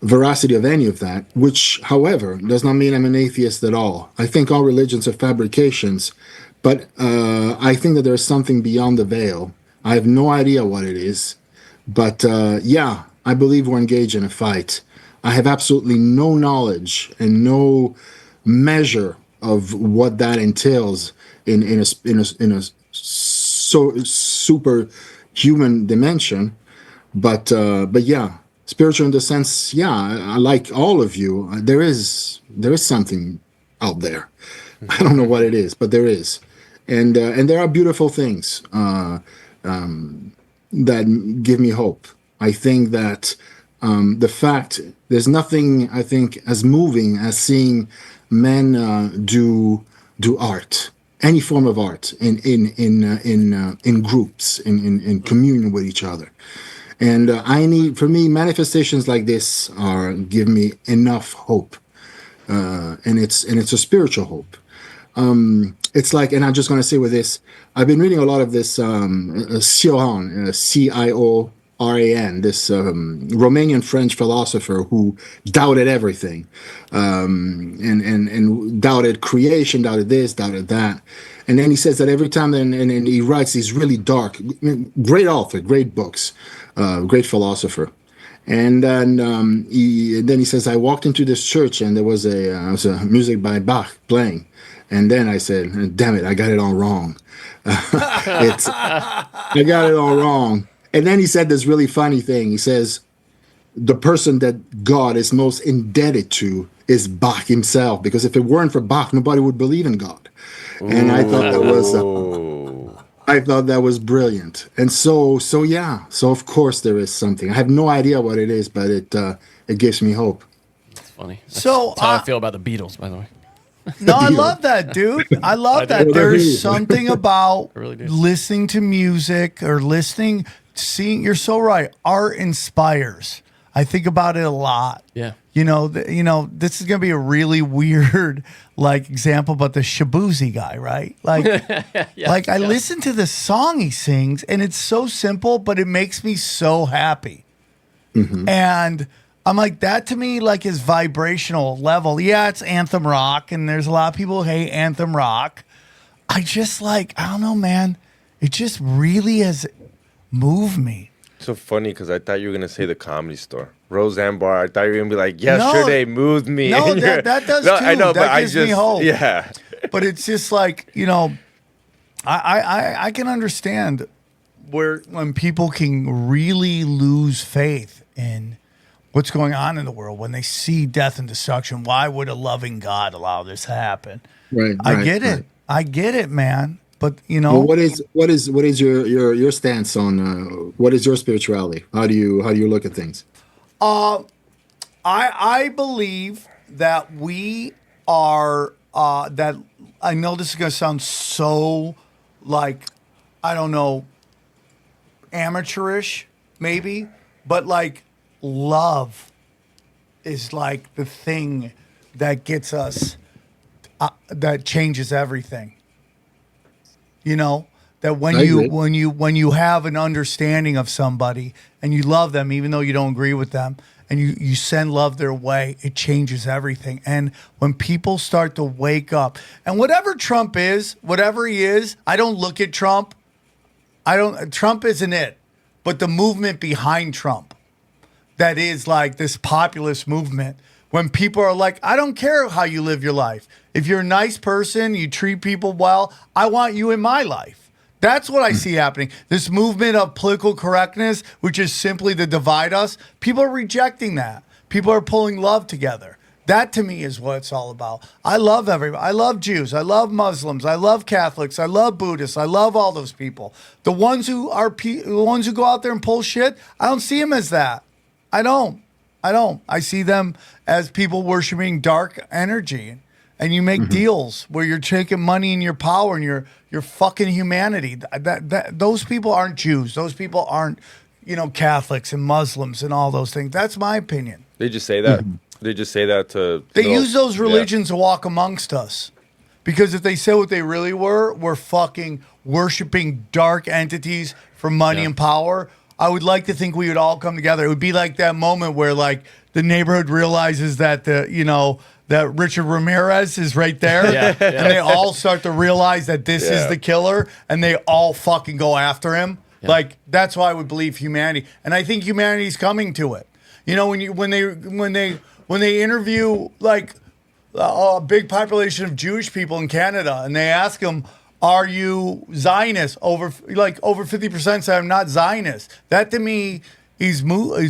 veracity of any of that, which, however, does not mean I'm an atheist at all. I think all religions are fabrications, but I think that there's something beyond the veil. I have no idea what it is, but yeah, I believe we're engaged in a fight. I have absolutely no knowledge and no measure of what that entails in a superhuman dimension, but yeah. Spiritual in the sense, yeah, I like all of you. There is something out there. I don't know what it is, but there is, and there are beautiful things that give me hope. I think that the fact there's nothing I think as moving as seeing men do art, any form of art, in groups, in communion with each other. And for me, manifestations like this give me enough hope, and it's a spiritual hope. It's like, and I'm just going to say with this, I've been reading a lot of this Sion, CIO, RAN, this Romanian French philosopher who doubted everything, and doubted creation, doubted this, doubted that. And then he says that every time, and he writes these really dark, great author, great books, great philosopher. And then he says, I walked into this church and there was a music by Bach playing. And then I said, damn it, I got it all wrong. I got it all wrong. And then he said this really funny thing. He says, the person that God is most indebted to is Bach himself, because if it weren't for Bach, nobody would believe in God. And I thought that was brilliant. And so yeah. So of course there is something. I have no idea what it is, but it gives me hope. That's funny. That's So, how I feel about the Beatles, by the way. No, I love that, dude. I love that. There's something about really do. listening to music or seeing. You're so right. Art inspires. I think about it a lot. Yeah. You know, this is gonna be a really weird example, but the Shabuzi guy, right? I listen to the song he sings, and it's so simple, but it makes me so happy. Mm-hmm. And I'm like, that to me, is vibrational level. Yeah, it's anthem rock, and there's a lot of people who hate anthem rock. I just I don't know, man. It just really has moved me. So funny, because I thought you were going to say the Comedy Store. Roseanne Barr, I thought you were going to be like, yesterday moved me. No, that does too. I know, that gives me hope. Yeah. But it's just I can understand when people can really lose faith in what's going on in the world, when they see death and destruction. Why would a loving God allow this to happen? Right. I get it. I get it, man. But well, what is your stance on what is your spirituality? How do you look at things? I believe that we are that I know this is going to sound so I don't know, amateurish maybe, but love is the thing that gets us that changes everything. You know, that when you have an understanding of somebody and you love them, even though you don't agree with them, and you send love their way, it changes everything. And when people start to wake up, and whatever Trump is, whatever he is, I don't look at Trump. Trump isn't it, but the movement behind Trump, that is this populist movement. When people are like, I don't care how you live your life. If you're a nice person, you treat people well, I want you in my life. That's what I see happening. This movement of political correctness, which is simply to divide us, people are rejecting that. People are pulling love together. That to me is what it's all about. I love everybody. I love Jews. I love Muslims. I love Catholics. I love Buddhists. I love all those people. The ones who go out there and pull shit, I don't see them as that. I don't. I see them as people worshiping dark energy. And you make deals where you're taking money and your power and your fucking humanity. Those people aren't Jews. Those people aren't, Catholics and Muslims and all those things. That's my opinion. They just say that. They just say that to. They use those religions to walk amongst us. Because if they said what they really were fucking worshiping dark entities for money and power, I would like to think we would all come together. It would be like that moment where the neighborhood realizes that that Richard Ramirez is right there. And they all start to realize that this is the killer, and they all fucking go after him. Yeah. That's why I would believe humanity. And I think humanity's coming to it. When they interview a big population of Jewish people in Canada, and they ask them, are you Zionist? Over 50% say I'm not Zionist. That to me is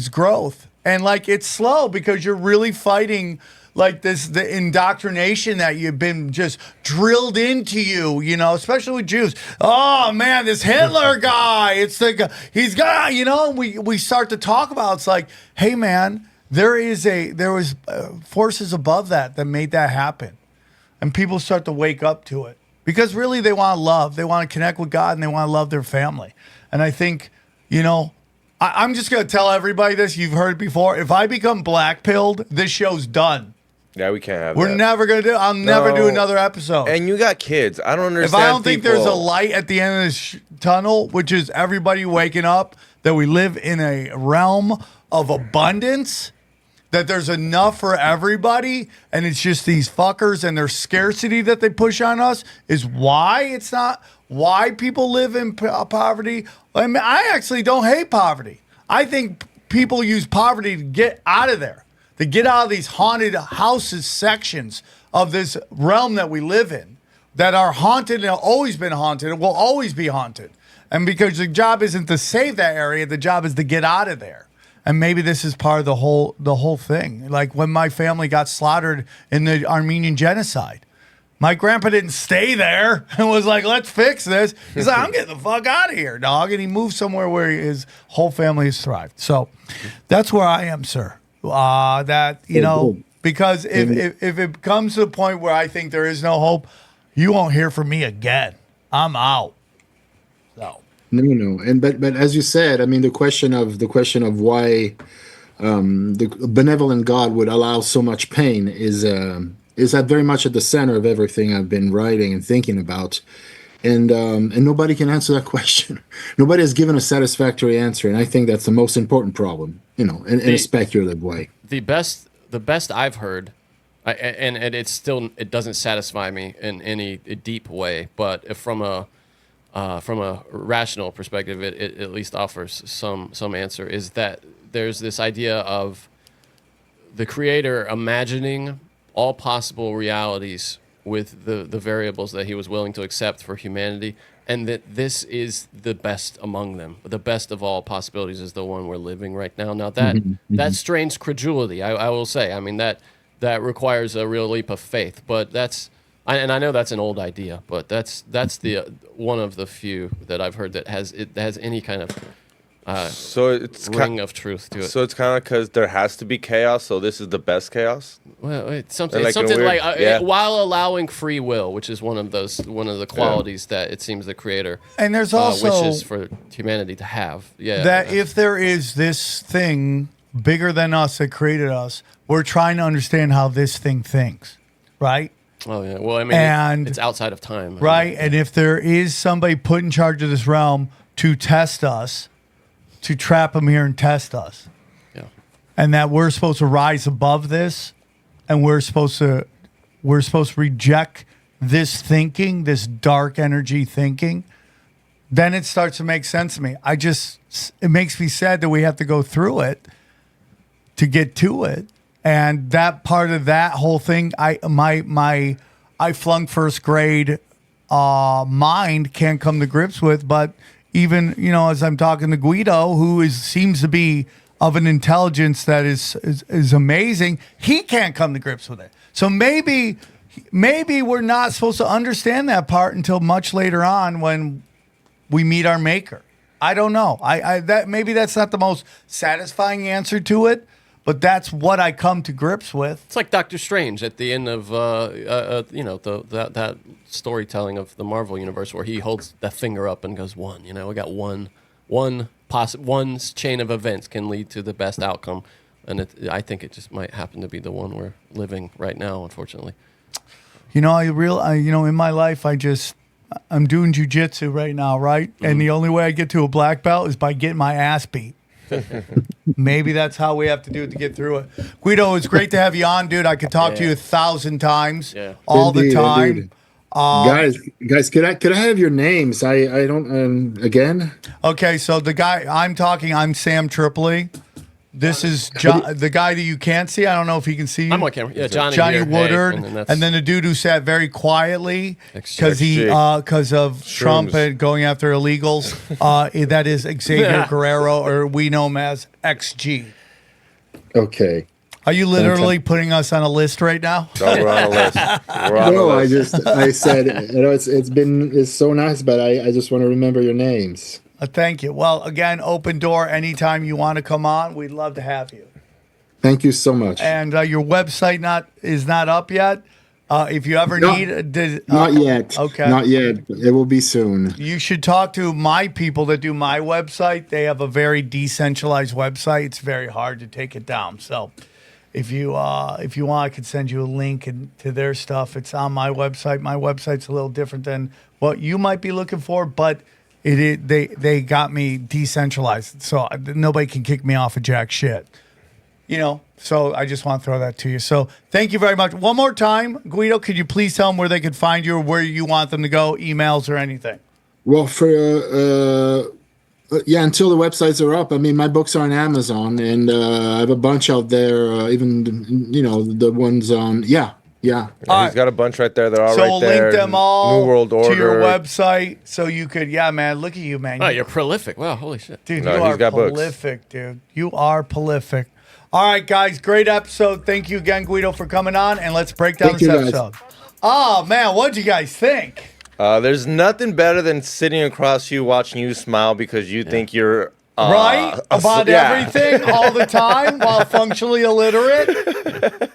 growth. And it's slow because you're really fighting the indoctrination that you've been just drilled into you, especially with Jews. Oh man, this Hitler guy, he's got, we start to talk about, it's hey man, there was forces above that made that happen. And people start to wake up to it because really they want to love, they want to connect with God, and they want to love their family. And I think, I'm just going to tell everybody this, you've heard it before. If I become black-pilled, this show's done. Yeah, we can't have We're that. never going to do I'll never do another episode. And you got kids. I don't understand. If I don't think there's a light at the end of this tunnel, which is everybody waking up, that we live in a realm of abundance, that there's enough for everybody, and it's just these fuckers and their scarcity that they push on us is why it's not why people live in poverty. I mean, I actually don't hate poverty. I think people use poverty to get out of there, to get out of these haunted houses sections of this realm that we live in, that are haunted and have always been haunted and will always be haunted. And because the job isn't to save that area, the job is to get out of there. And maybe this is part of the whole thing. Like when my family got slaughtered in the Armenian genocide, my grandpa didn't stay there and was like, let's fix this. He's like, I'm getting the fuck out of here, dog. And he moved somewhere where his whole family has thrived. So that's where I am, sir. Because if it comes to the point where I think there is no hope, you won't hear from me again. I'm out. So. No, and but as you said, I mean, the question of why the benevolent God would allow so much pain is that very much at the center of everything I've been writing and thinking about, and nobody can answer that question. Nobody has given a satisfactory answer, and I think that's the most important problem, in a speculative way. The best I've heard, and it doesn't satisfy me in any deep way, but from a rational perspective, it at least offers some answer, is that there's this idea of the creator imagining all possible realities with the variables that he was willing to accept for humanity, and that this is the best among them. The best of all possibilities is the one we're living right now. Now that strains credulity, I will say. I mean, that requires a real leap of faith, but and I know that's an old idea, but that's the one of the few that I've heard that has any kind of so it's ring of truth to it. So it's kind of because there has to be chaos, so this is the best chaos. Well, it's something like while allowing free will, which is one of the qualities that it seems the creator and there's also wishes for humanity to have. Yeah, that if there is this thing bigger than us that created us, we're trying to understand how this thing thinks, right? Oh, yeah. Well, I mean, it's outside of time. Right. And if there is somebody put in charge of this realm to test us, to trap them here and test us, and that we're supposed to rise above this, and we're supposed to reject this thinking, this dark energy thinking, then it starts to make sense to me. It makes me sad that we have to go through it to get to it. And that part of that whole thing, I flung first grade mind can't come to grips with. But even, as I'm talking to Guido, who seems to be of an intelligence that is amazing, he can't come to grips with it. So maybe we're not supposed to understand that part until much later on when we meet our maker. I don't know. Maybe that's not the most satisfying answer to it. But that's what I come to grips with. It's like Doctor Strange at the end of that storytelling of the Marvel universe, where he holds the finger up and goes, "One." We got one chain of events can lead to the best outcome, and I think it just might happen to be the one we're living right now, unfortunately. In my life, I'm doing jujitsu right now, right? Mm-hmm. And the only way I get to a black belt is by getting my ass beat. Maybe that's how we have to do it to get through it. Guido, it's great to have you on, dude. I could talk to you 1,000 times, all the time. Guys, could I have your names? I don't again. Okay, so the guy I'm Sam Tripoli. This is the guy that you can't see. I don't know if he can see you. I'm on camera. Yeah, Johnny Woodard, and then the dude who sat very quietly because of Trump and going after illegals. That is Xavier Guerrero, or we know him as XG. Okay. Are you literally putting us on a list right now? No, we're on a list. I said, it's so nice, but I just want to remember your names. Thank you. Well, again, open door anytime you want to come on. We'd love to have you. Thank you so much. And your website is not up yet. If you ever need... not yet. Okay. Not yet. It will be soon. You should talk to my people that do my website. They have a very decentralized website. It's very hard to take it down. So if you want, I could send you a link to their stuff. It's on my website. My website's a little different than what you might be looking for, but they got me decentralized, so nobody can kick me off of jack shit. So I just want to throw that to you. So thank you very much. One more time, Guido, could you please tell them where they could find you or where you want them to go, emails or anything? Well, until the websites are up, I mean, my books are on Amazon, and I have a bunch out there, even, the ones on, yeah. He's got a bunch right there. They're all right there. So we'll link them all New World Order. to your website so you could, man, look at you, man. Oh, you're prolific. Wow, holy shit. Dude, you are prolific, dude. You are prolific. All right, guys, great episode. Thank you again, Guido, for coming on, and let's break down this episode. Oh, man, what'd you guys think? There's nothing better than sitting across you, watching you smile because you think you're... right? About everything all the time while functionally illiterate.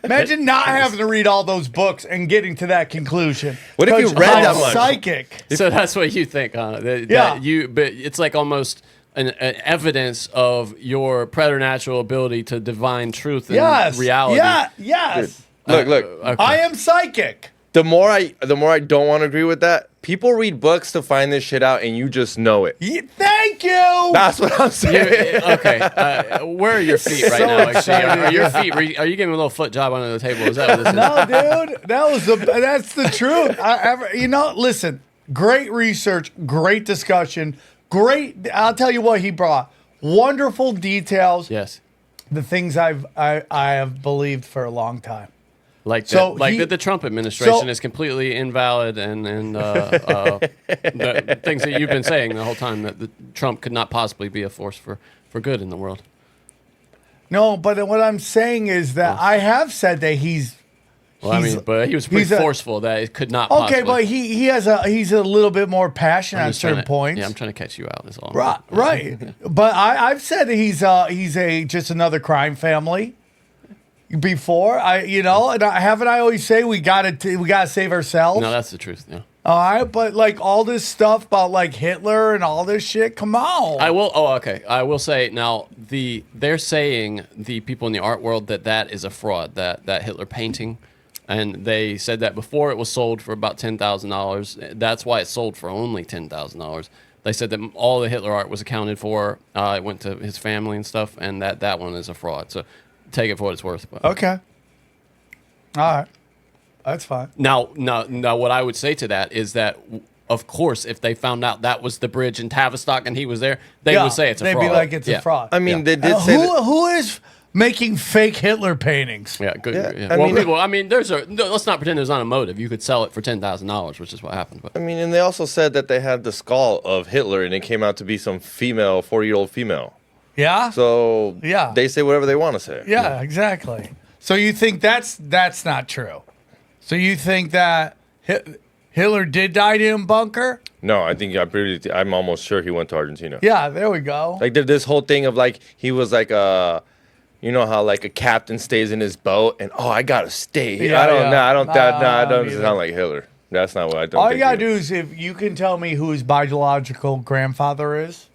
Imagine not having to read all those books and getting to that conclusion. What if you read that much? Psychic. So that's what you think, huh? But it's like almost an evidence of your preternatural ability to divine truth and reality. Yes. Look. Okay. I am psychic. The more I don't want to agree with that. People read books to find this shit out, and you just know it. Thank you. That's what I'm saying. Okay. Where are your feet right now? Actually, are your feet? Are you giving a little foot job under the table? Is that what this is? No, dude. That's the truth. Listen. Great research. Great discussion. Great. I'll tell you what he brought. Wonderful details. Yes. The things I have believed for a long time. Like the Trump administration is completely invalid, and the things that you've been saying the whole time, that Trump could not possibly be a force for good in the world. No, but what I'm saying is that I have said that but he was pretty forceful that it could not. Okay, possibly. but he's a little bit more passionate on certain points. Yeah, I'm trying to catch you out. Is all. Right. But I've said that he's just another crime family. Before and I always say we gotta save ourselves. No, that's the truth. Yeah. All right, but like all this stuff about like Hitler and all this shit, come on. I will. Oh, okay. I will say now they're saying, the people in the art world, that is a fraud. That Hitler painting, and they said that before it was sold for about $10,000. That's why it sold for only $10,000. They said that all the Hitler art was accounted for. It went to his family and stuff, and that one is a fraud. So. Take it for what it's worth. But. Okay. All right. That's fine. Now, what I would say to that is that, of course, if they found out that was the bridge in Tavistock and he was there, they would say it's a fraud. They'd be like, it's a fraud. I mean, they did say who is making fake Hitler paintings? Yeah, good. Yeah. Let's not pretend there's not a motive. You could sell it for $10,000, which is what happened. But. I mean, and they also said that they had the skull of Hitler, and it came out to be some 40-year-old female. Yeah. So they say whatever they want to say. Yeah, exactly. So you think that's not true? So you think that Hitler did die in a bunker? No, I'm almost sure he went to Argentina. Yeah, there we go. Like this whole thing of like he was like how like a captain stays in his boat and I gotta stay here. I don't sound like Hitler. That's not what I don't. All you gotta do is if you can tell me who his biological grandfather is.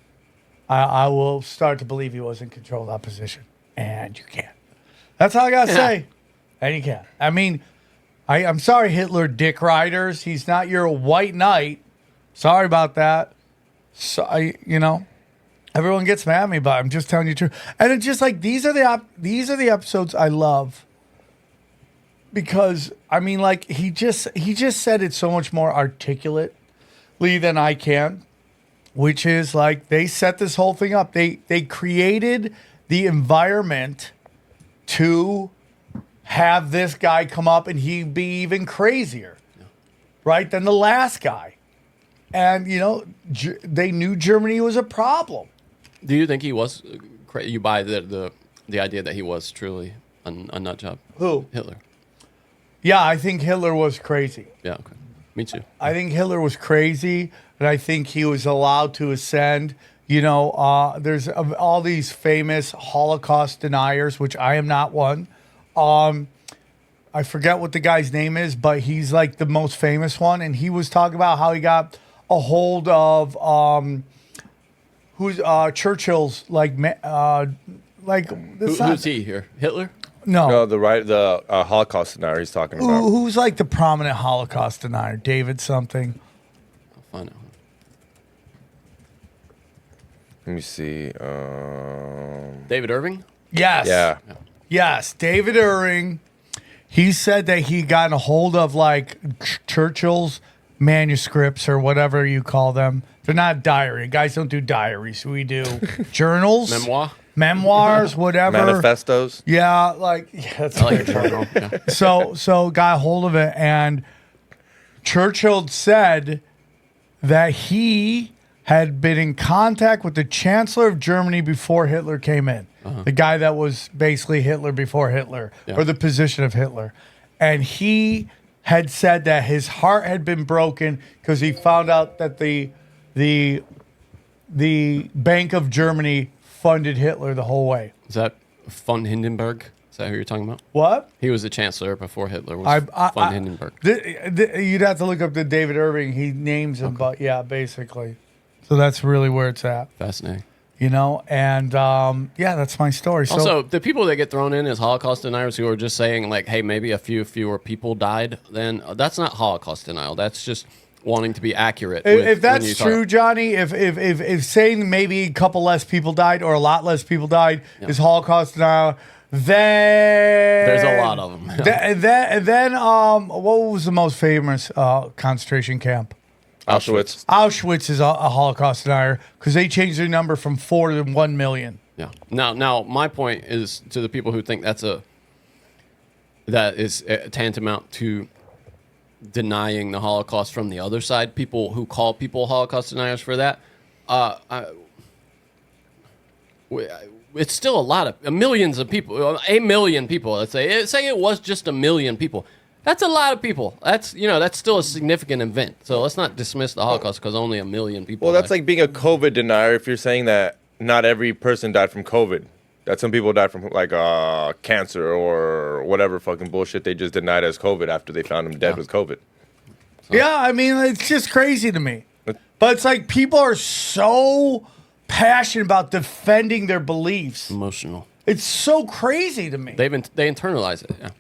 I will start to believe he was in control of that position. And you can't. That's all I got to say. And you can't. I mean, I'm sorry, Hitler dick riders. He's not your white knight. Sorry about that. So everyone gets mad at me, but I'm just telling you the truth. And it's just like, these are the episodes I love. Because, I mean, like, he just said it so much more articulately than I can. Which is like they set this whole thing up. They created the environment to have this guy come up and he'd be even crazier, right, than the last guy. And, they knew Germany was a problem. Do you think he was you buy the idea that he was truly a nut job? Who? Hitler. Yeah, I think Hitler was crazy. Yeah, okay. Me too. I think Hitler was crazy. And I think he was allowed to ascend. There's all these famous Holocaust deniers, which I am not one. I forget what the guy's name is, but he's like the most famous one. And he was talking about how he got a hold of Churchill's who's he here? Hitler? No, the Holocaust denier he's talking about. Who's like the prominent Holocaust denier? David something. I'll find out. Let me see. David Irving? Yes. Yeah. Yes, David Irving. He said that he got a hold of like Churchill's manuscripts or whatever you call them. They're not diary. Guys don't do diaries. We do journals, memoirs, whatever. Manifestos. Yeah, that's I like a journal. Yeah. So got a hold of it, and Churchill said that he had been in contact with the Chancellor of Germany before Hitler came in. The guy that was basically Hitler before Hitler, or the position of Hitler. And he had said that his heart had been broken because he found out that the Bank of Germany funded Hitler the whole way. Is that von Hindenburg? Is that who you're talking about? What? He was the chancellor before Hitler was von Hindenburg. You'd have to look up the David Irving. He names him, but yeah, basically. So that's really where it's at. Fascinating. You know, and yeah, that's my story. So, Also, the people that get thrown in as Holocaust deniers who are just saying, like, hey, maybe a few fewer people died, then that's not Holocaust denial. That's just wanting to be accurate. If that's true, Johnny, if saying maybe a couple less people died or a lot less people died is Holocaust denial, then there's a lot of them. Then what was the most famous concentration camp? Auschwitz. Auschwitz is a Holocaust denier because they changed their number from 4 to 1 million. Yeah. Now, my point is to the people who think that is tantamount to denying the Holocaust from the other side. People who call people Holocaust deniers for that. It's still a lot of millions of people. A million people. Let's say it was just a million people. That's a lot of people. That's still a significant event. So let's not dismiss the Holocaust because only a million people. Well, that's like being a COVID denier if you're saying that not every person died from COVID. That some people died from like cancer or whatever fucking bullshit they just denied as COVID after they found them dead with COVID. So. Yeah, I mean, it's just crazy to me. But it's like people are so passionate about defending their beliefs. Emotional. It's so crazy to me. They internalize it. Yeah.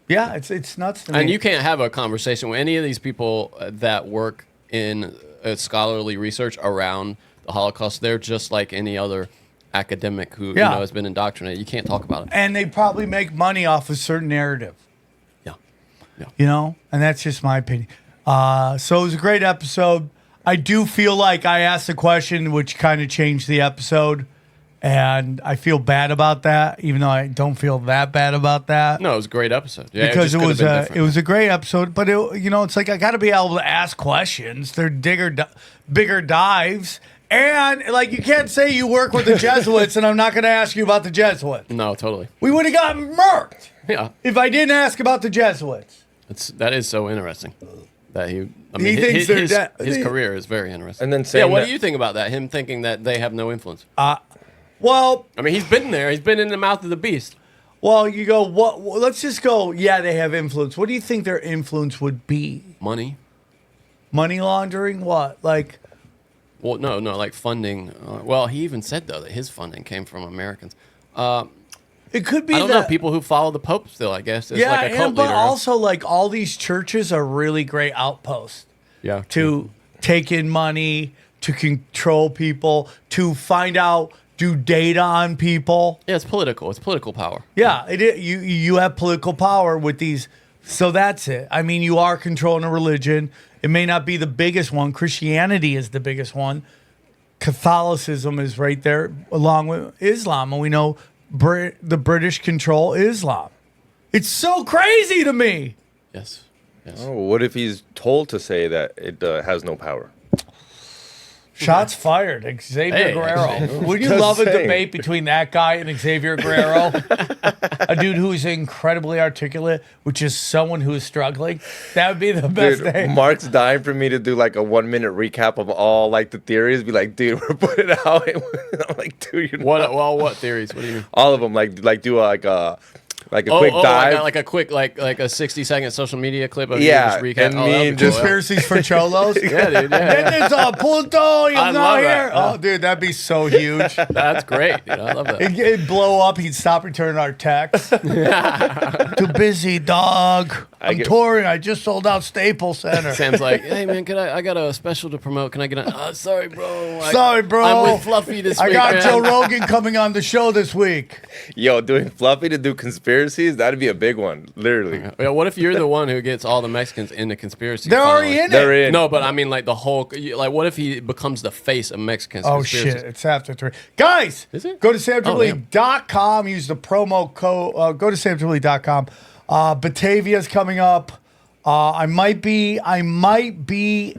Yeah, it's nuts to me. And you can't have a conversation with any of these people that work in scholarly research around the Holocaust. They're just like any other academic who has been indoctrinated. You can't talk about it. And they probably make money off a certain narrative. Yeah. You know, and that's just my opinion. So it was a great episode. I do feel like I asked a question which kind of changed the episode. And I feel bad about that, even though I don't feel that bad about that. No, it was a great episode. Yeah, because it was a great episode. But it's like I got to be able to ask questions. They're bigger dives, and like you can't say you work with the Jesuits, and I'm not going to ask you about the Jesuits. No, totally. We would have gotten murked. Yeah. If I didn't ask about the Jesuits. That is so interesting. That he thinks they're dead. His career is very interesting. And then saying, what do you think about that? Him thinking that they have no influence. Well, I mean, he's been there. He's been in the mouth of the beast. Well, you go, what? Let's just go, yeah, they have influence. What do you think their influence would be? Money. Money laundering? What? Like? Well, no, like funding. Well, he even said, though, that his funding came from Americans. It could be I don't know, people who follow the Pope still, I guess. It's like a cult but leader. also, like, all these churches are really great outposts. Yeah. To take in money, to control people, to find out, do data on people. Yeah, it's political. It's political power. Yeah, you have political power with these. So that's it. I mean, you are controlling a religion. It may not be the biggest one. Christianity is the biggest one. Catholicism is right there along with Islam. And we know the British control Islam. It's so crazy to me. Yes. Oh, what if he's told to say that it has no power? Shots fired. Xavier Guerrero. Would you love a debate between that guy and Xavier Guerrero? A dude who is incredibly articulate, which is someone who is struggling. That would be the best thing. Mark's dying for me to do like a 1 minute recap of all like the theories. Be like, dude, we're putting it out. I'm like, dude, you're what theories? What do you mean? All of them. Like do like a quick dive, like a quick like a 60-second social media clip of yeah, you just recap. And conspiracies for cholos. Yeah, dude. Yeah. Then there's a punto. He's not here. That. Oh, dude, that'd be so huge. That's great. Dude. I love that. It'd blow up. He'd stop returning our texts. Too busy, dog. I'm touring. I just sold out Staples Center. Sam's like, hey man, I got a special to promote. Can I get a? Sorry, bro. Sorry, bro. I'm with Fluffy this week. I got man. Joe Rogan coming on the show this week. Yo, doing Fluffy to do conspiracies, that'd be a big one, literally. Yeah, what if you're the one who gets all the Mexicans into conspiracy? They're already in it. They're in. No, but I mean, like the whole, like, what if he becomes the face of Mexicans? Oh shit! It's after 3. Guys, Is it? go to samtripoli.com. Use the promo code. Go to samtripoli.com. Batavia's coming up. I might be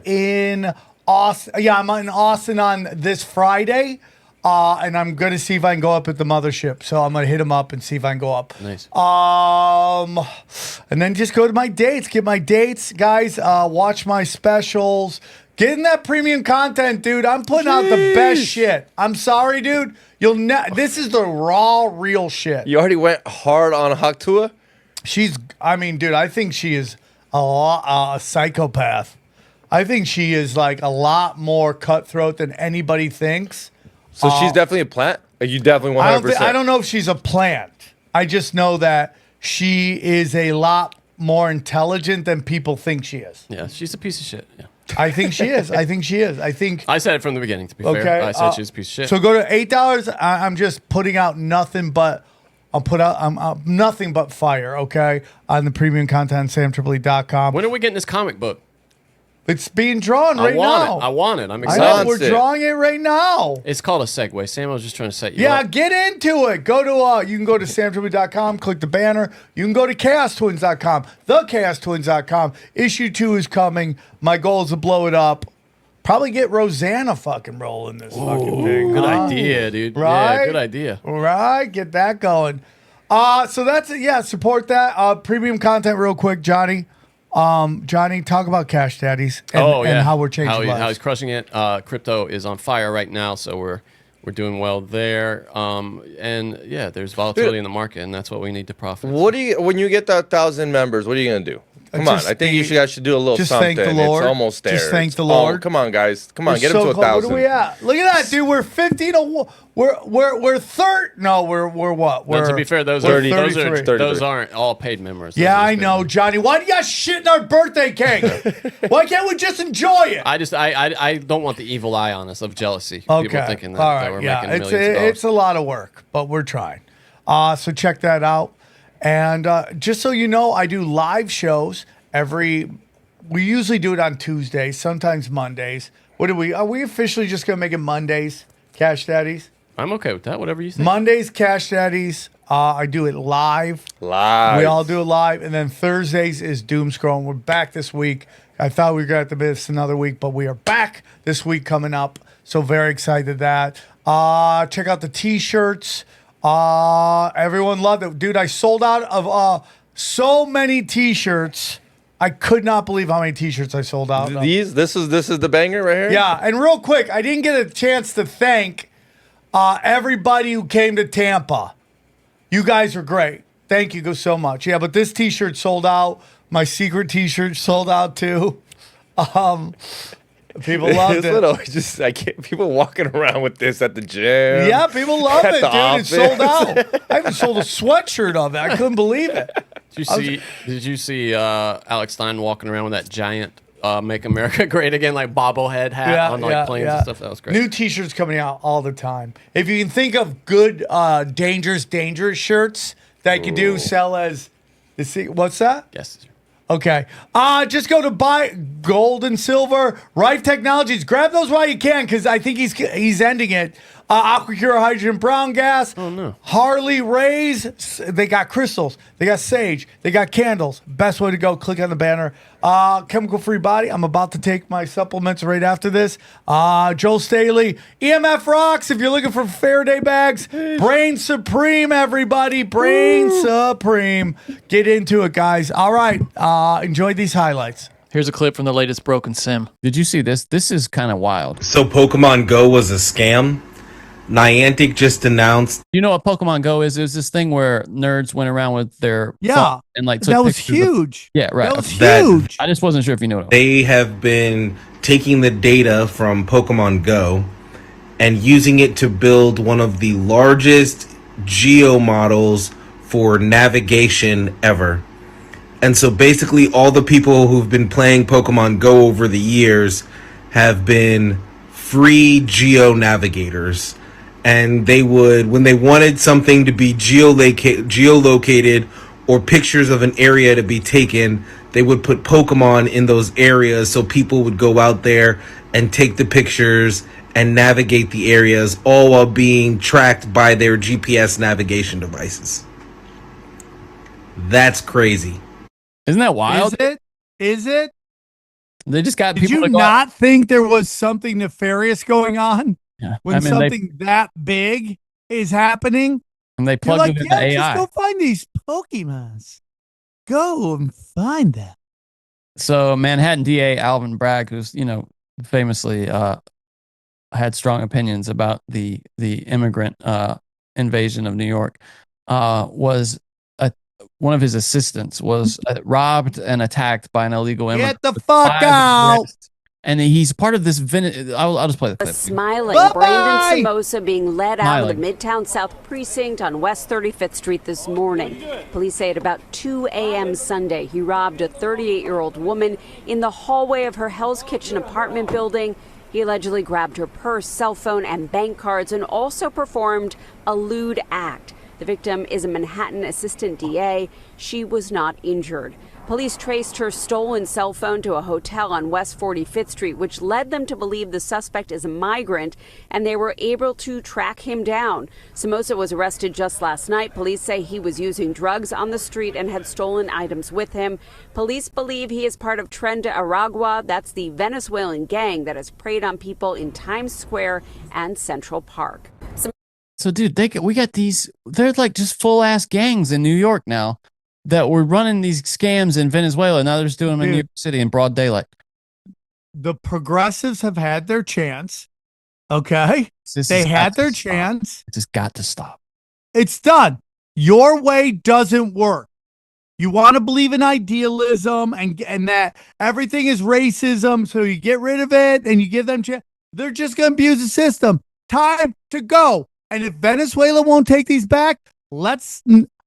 in Austin. Yeah, I'm in Austin on this Friday. And I'm going to see if I can go up at the mothership. So I'm going to hit him up and see if I can go up. Nice. And then just go to my dates. Get my dates, guys. Watch my specials. Get in that premium content, dude. I'm putting out the best shit. I'm sorry, dude. This is the raw, real shit. You already went hard on Haktua? Dude, I think she is a psychopath. I think she is like a lot more cutthroat than anybody thinks. So she's definitely a plant? You definitely 100%. I don't know if she's a plant. I just know that she is a lot more intelligent than people think she is. Yeah, she's a piece of shit. Yeah. I think she is. I said it from the beginning, to be fair. I said she's a piece of shit. So go to $8. I'm just putting out nothing but nothing but fire, okay? On the premium content, samtripoli.com. When are we getting this comic book? It's being drawn right now. I want it. I'm I excited. know, we're drawing it right now. It's called a segue. Sam, I was just trying to set you Yeah, up. get into it. Go to you can go to samtripoli.com, click the banner. You can go to chaostwins.com, thechaostwins.com. Issue 2 is coming. My goal is to blow it up. Probably get Rosanna fucking rolling this fucking thing. Good idea, dude. Right? Yeah, good idea. All right, get that going. So that's it. Yeah, support that. Premium content real quick, Johnny. Johnny, talk about Cash Daddies and how we're changing lives. How he's crushing it. Crypto is on fire right now, so we're doing well there. And yeah, there's volatility in the market, and that's what we need to profit. When you get that 1,000 members, what are you gonna do? Come on, I think you guys should do a little just something. Thank the Lord. It's almost there. Just thank the Lord. Oh, come on, guys. Come on, get so him to 1,000. What are we at? Look at that, dude. We're 15. We're third. No, we're what? No, to be fair, those aren't all paid members. Yeah, I know, Johnny. Why do you guys shit in our birthday cake? Why can't we just enjoy it? I don't want the evil eye on us of jealousy. Okay. People thinking that, all right. that we're making millions of It's a lot of work, but we're trying. So check that out. And just so you know, I do live shows we usually do it on Tuesdays, sometimes Mondays. Are we officially just going to make it Mondays, Cash Daddies? I'm okay with that, whatever you think. Mondays, Cash Daddies. I do it live. We all do it live. And then Thursdays is Doom Scrolling. We're back this week. I thought we were going to have to miss another week, but we are back this week coming up. So very excited that. Check out the T-shirts. Everyone loved it. Dude, I sold out of so many T-shirts. I could not believe how many T-shirts I sold out. This is the banger right here. Yeah, and real quick, I didn't get a chance to thank everybody who came to Tampa. You guys are great. Thank you so much. Yeah, but this T-shirt sold out. My secret T-shirt sold out too. People loved it. People walking around with this at the gym. Yeah, people love it, dude. Office. It's sold out. I even sold a sweatshirt of it. I couldn't believe it. Did you see Alex Stein walking around with that giant "Make America Great Again" like bobblehead hat on planes and stuff? That was great. New T-shirts coming out all the time. If you can think of good dangerous shirts that you do sell as, what's that? Yes. Okay. Just go to buy gold and silver. Rife Technologies. Grab those while you can, because I think he's ending it. AquaCure hydrogen brown gas. Oh, no. Harley Rays. They got crystals. They got sage. They got candles. Best way to go. Click on the banner. Chemical Free Body. I'm about to take my supplements right after this. Joel Staley. EMF Rocks. If you're looking for Faraday bags. Brain Supreme, everybody. Brain Supreme. Get into it, guys. All right. Enjoy these highlights. Here's a clip from the latest Broken Sim. Did you see this? This is kind of wild. So Pokemon Go was a scam? Niantic just announced. You know what Pokemon Go is? It was this thing where nerds went around with their phone and like took that was pictures huge. Yeah, right. That was huge. I just wasn't sure if you knew what it was. They have been taking the data from Pokemon Go and using it to build one of the largest geo models for navigation ever. And so basically all the people who've been playing Pokemon Go over the years have been free geo navigators. And they would, when they wanted something to be geolocated or pictures of an area to be taken, they would put Pokemon in those areas so people would go out there and take the pictures and navigate the areas, all while being tracked by their GPS navigation devices. That's crazy. Isn't that wild? Is it? They just got Did people you to go not think there was something nefarious going on Yeah. when something that big is happening? And they You're plugged like, it into yeah, AI. just go find these Pokemons. Go and find them. So Manhattan DA Alvin Bragg, who's famously had strong opinions about the immigrant invasion of New York, was one of his assistants was robbed and attacked by an illegal immigrant. Get the fuck out! And he's part of this. I'll just play the clip. Smiling Bye-bye! Brandon Samosa being led out of the Smiling. Midtown South Precinct on West 35th Street this morning. Police say at about 2 a.m. Sunday, he robbed a 38-year-old woman in the hallway of her Hell's Kitchen apartment building. He allegedly grabbed her purse, cell phone, and bank cards and also performed a lewd act. The victim is a Manhattan assistant DA. She was not injured. Police traced her stolen cell phone to a hotel on West 45th Street, which led them to believe the suspect is a migrant, and they were able to track him down. Samosa was arrested just last night. Police say he was using drugs on the street and had stolen items with him. Police believe he is part of Tren de Aragua. That's the Venezuelan gang that has preyed on people in Times Square and Central Park. So, dude, we got these. They're like just full ass gangs in New York now that were running these scams in Venezuela. Now they're just doing them in New York City in broad daylight. The progressives have had their chance. Okay, they had their chance. It just got to stop. It's done. Your way doesn't work. You want to believe in idealism and that everything is racism, so you get rid of it and you give them chance. They're just going to abuse the system. Time to go. And if Venezuela won't take these back, let's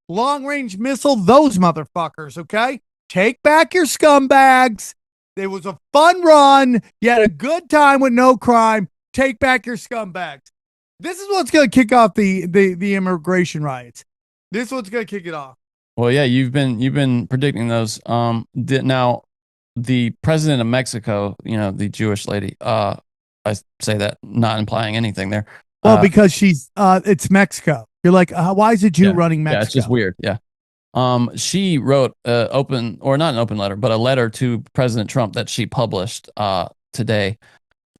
long-range missile those motherfuckers, okay? Take back your scumbags. It was a fun run. You had a good time with no crime. Take back your scumbags. This is what's going to kick off the immigration riots. This is what's going to kick it off. Well, yeah, you've been predicting those. Now, the president of Mexico, the Jewish lady, I say that not implying anything there. Well, because it's Mexico. You're like, why is a Jew running Mexico? Yeah, it's just weird. Yeah. She wrote not an open letter, but a letter to President Trump that she published today.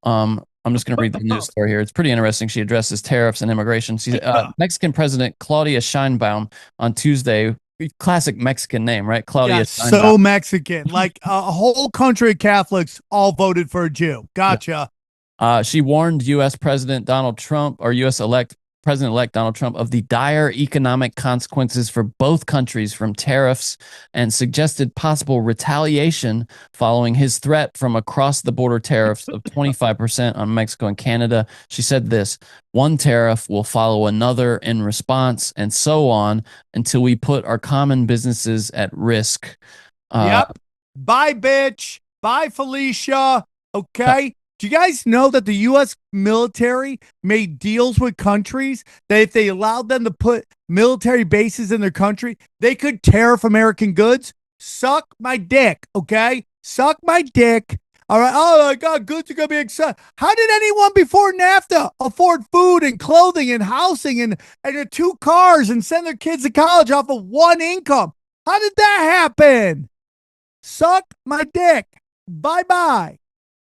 I'm just going to read the news story here. It's pretty interesting. She addresses tariffs and immigration. Mexican President Claudia Sheinbaum on Tuesday. Classic Mexican name, right? Claudia Sheinbaum. So Mexican. Like a whole country of Catholics all voted for a Jew. Gotcha. Yeah. She warned U.S. President Donald Trump, or U.S. President-elect Donald Trump, of the dire economic consequences for both countries from tariffs and suggested possible retaliation following his threat from across-the-border tariffs of 25% on Mexico and Canada. She said this: one tariff will follow another in response, and so on, until we put our common businesses at risk. Yep. Bye, bitch. Bye, Felicia. Okay. Do you guys know that the U.S. military made deals with countries that if they allowed them to put military bases in their country, they could tariff American goods? Suck my dick, okay? Suck my dick. All right. Oh, my God, goods are going to be excited. How did anyone before NAFTA afford food and clothing and housing and 2 cars and send their kids to college off of one income? How did that happen? Suck my dick. Bye-bye.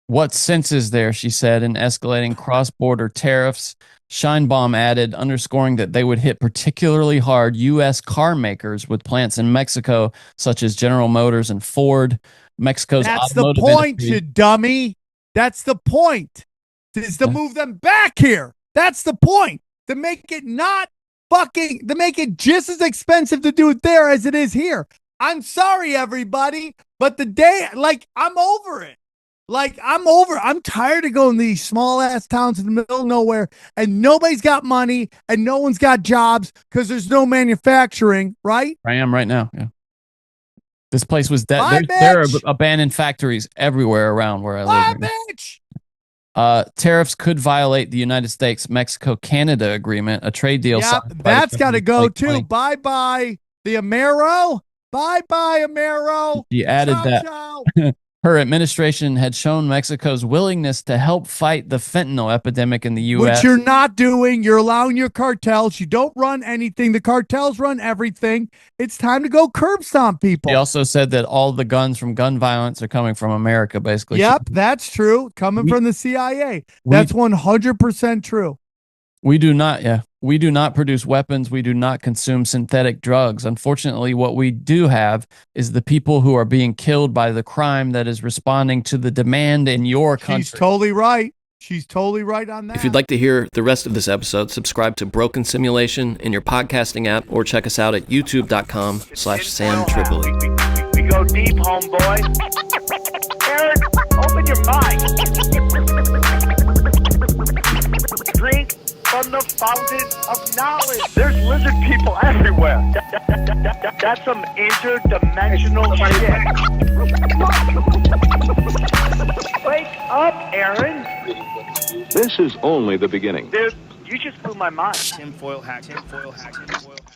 What sense is there, she said, in escalating cross-border tariffs? Sheinbaum added, underscoring that they would hit particularly hard U.S. car makers with plants in Mexico, such as General Motors and Ford. Mexico's That's the automotive point, industry. you dummy. That's the point. Is to move them back here. That's the point. To make it to make it just as expensive to do it there as it is here. I'm sorry, everybody, but I'm over it. I'm tired of going to these small ass towns in the middle of nowhere and nobody's got money and no one's got jobs because there's no manufacturing, right? I am right now. Yeah. This place was dead. Bye, There are bitch! abandoned factories everywhere around where I live. Bye, bitch! Tariffs could violate the United States Mexico Canada agreement, a trade deal. Yep, that's got to go too. Bye bye, the Amero. Bye bye, Amero. She added Ciao, that ciao. her administration had shown Mexico's willingness to help fight the fentanyl epidemic in the U.S. Which you're not doing. You're allowing your cartels. You don't run anything. The cartels run everything. It's time to go curb stomp people. She also said that all the guns from gun violence are coming from America, basically. Yep, that's true. Coming from the CIA. That's 100% true. We do not produce weapons. We do not consume synthetic drugs. Unfortunately, what we do have is the people who are being killed by the crime that is responding to the demand in your country. She's totally right. She's totally right on that. If you'd like to hear the rest of this episode, subscribe to Broken Simulation in your podcasting app or check us out at youtube.com/Sam Tripoli. We go deep, homeboy. Aaron, open your mind. Drink from the fountain of knowledge. There's lizard people everywhere. That's some interdimensional shit. Wake up, Aaron. This is only the beginning. Dude, you just blew my mind. Tinfoil hack, tinfoil hack, tinfoil hack.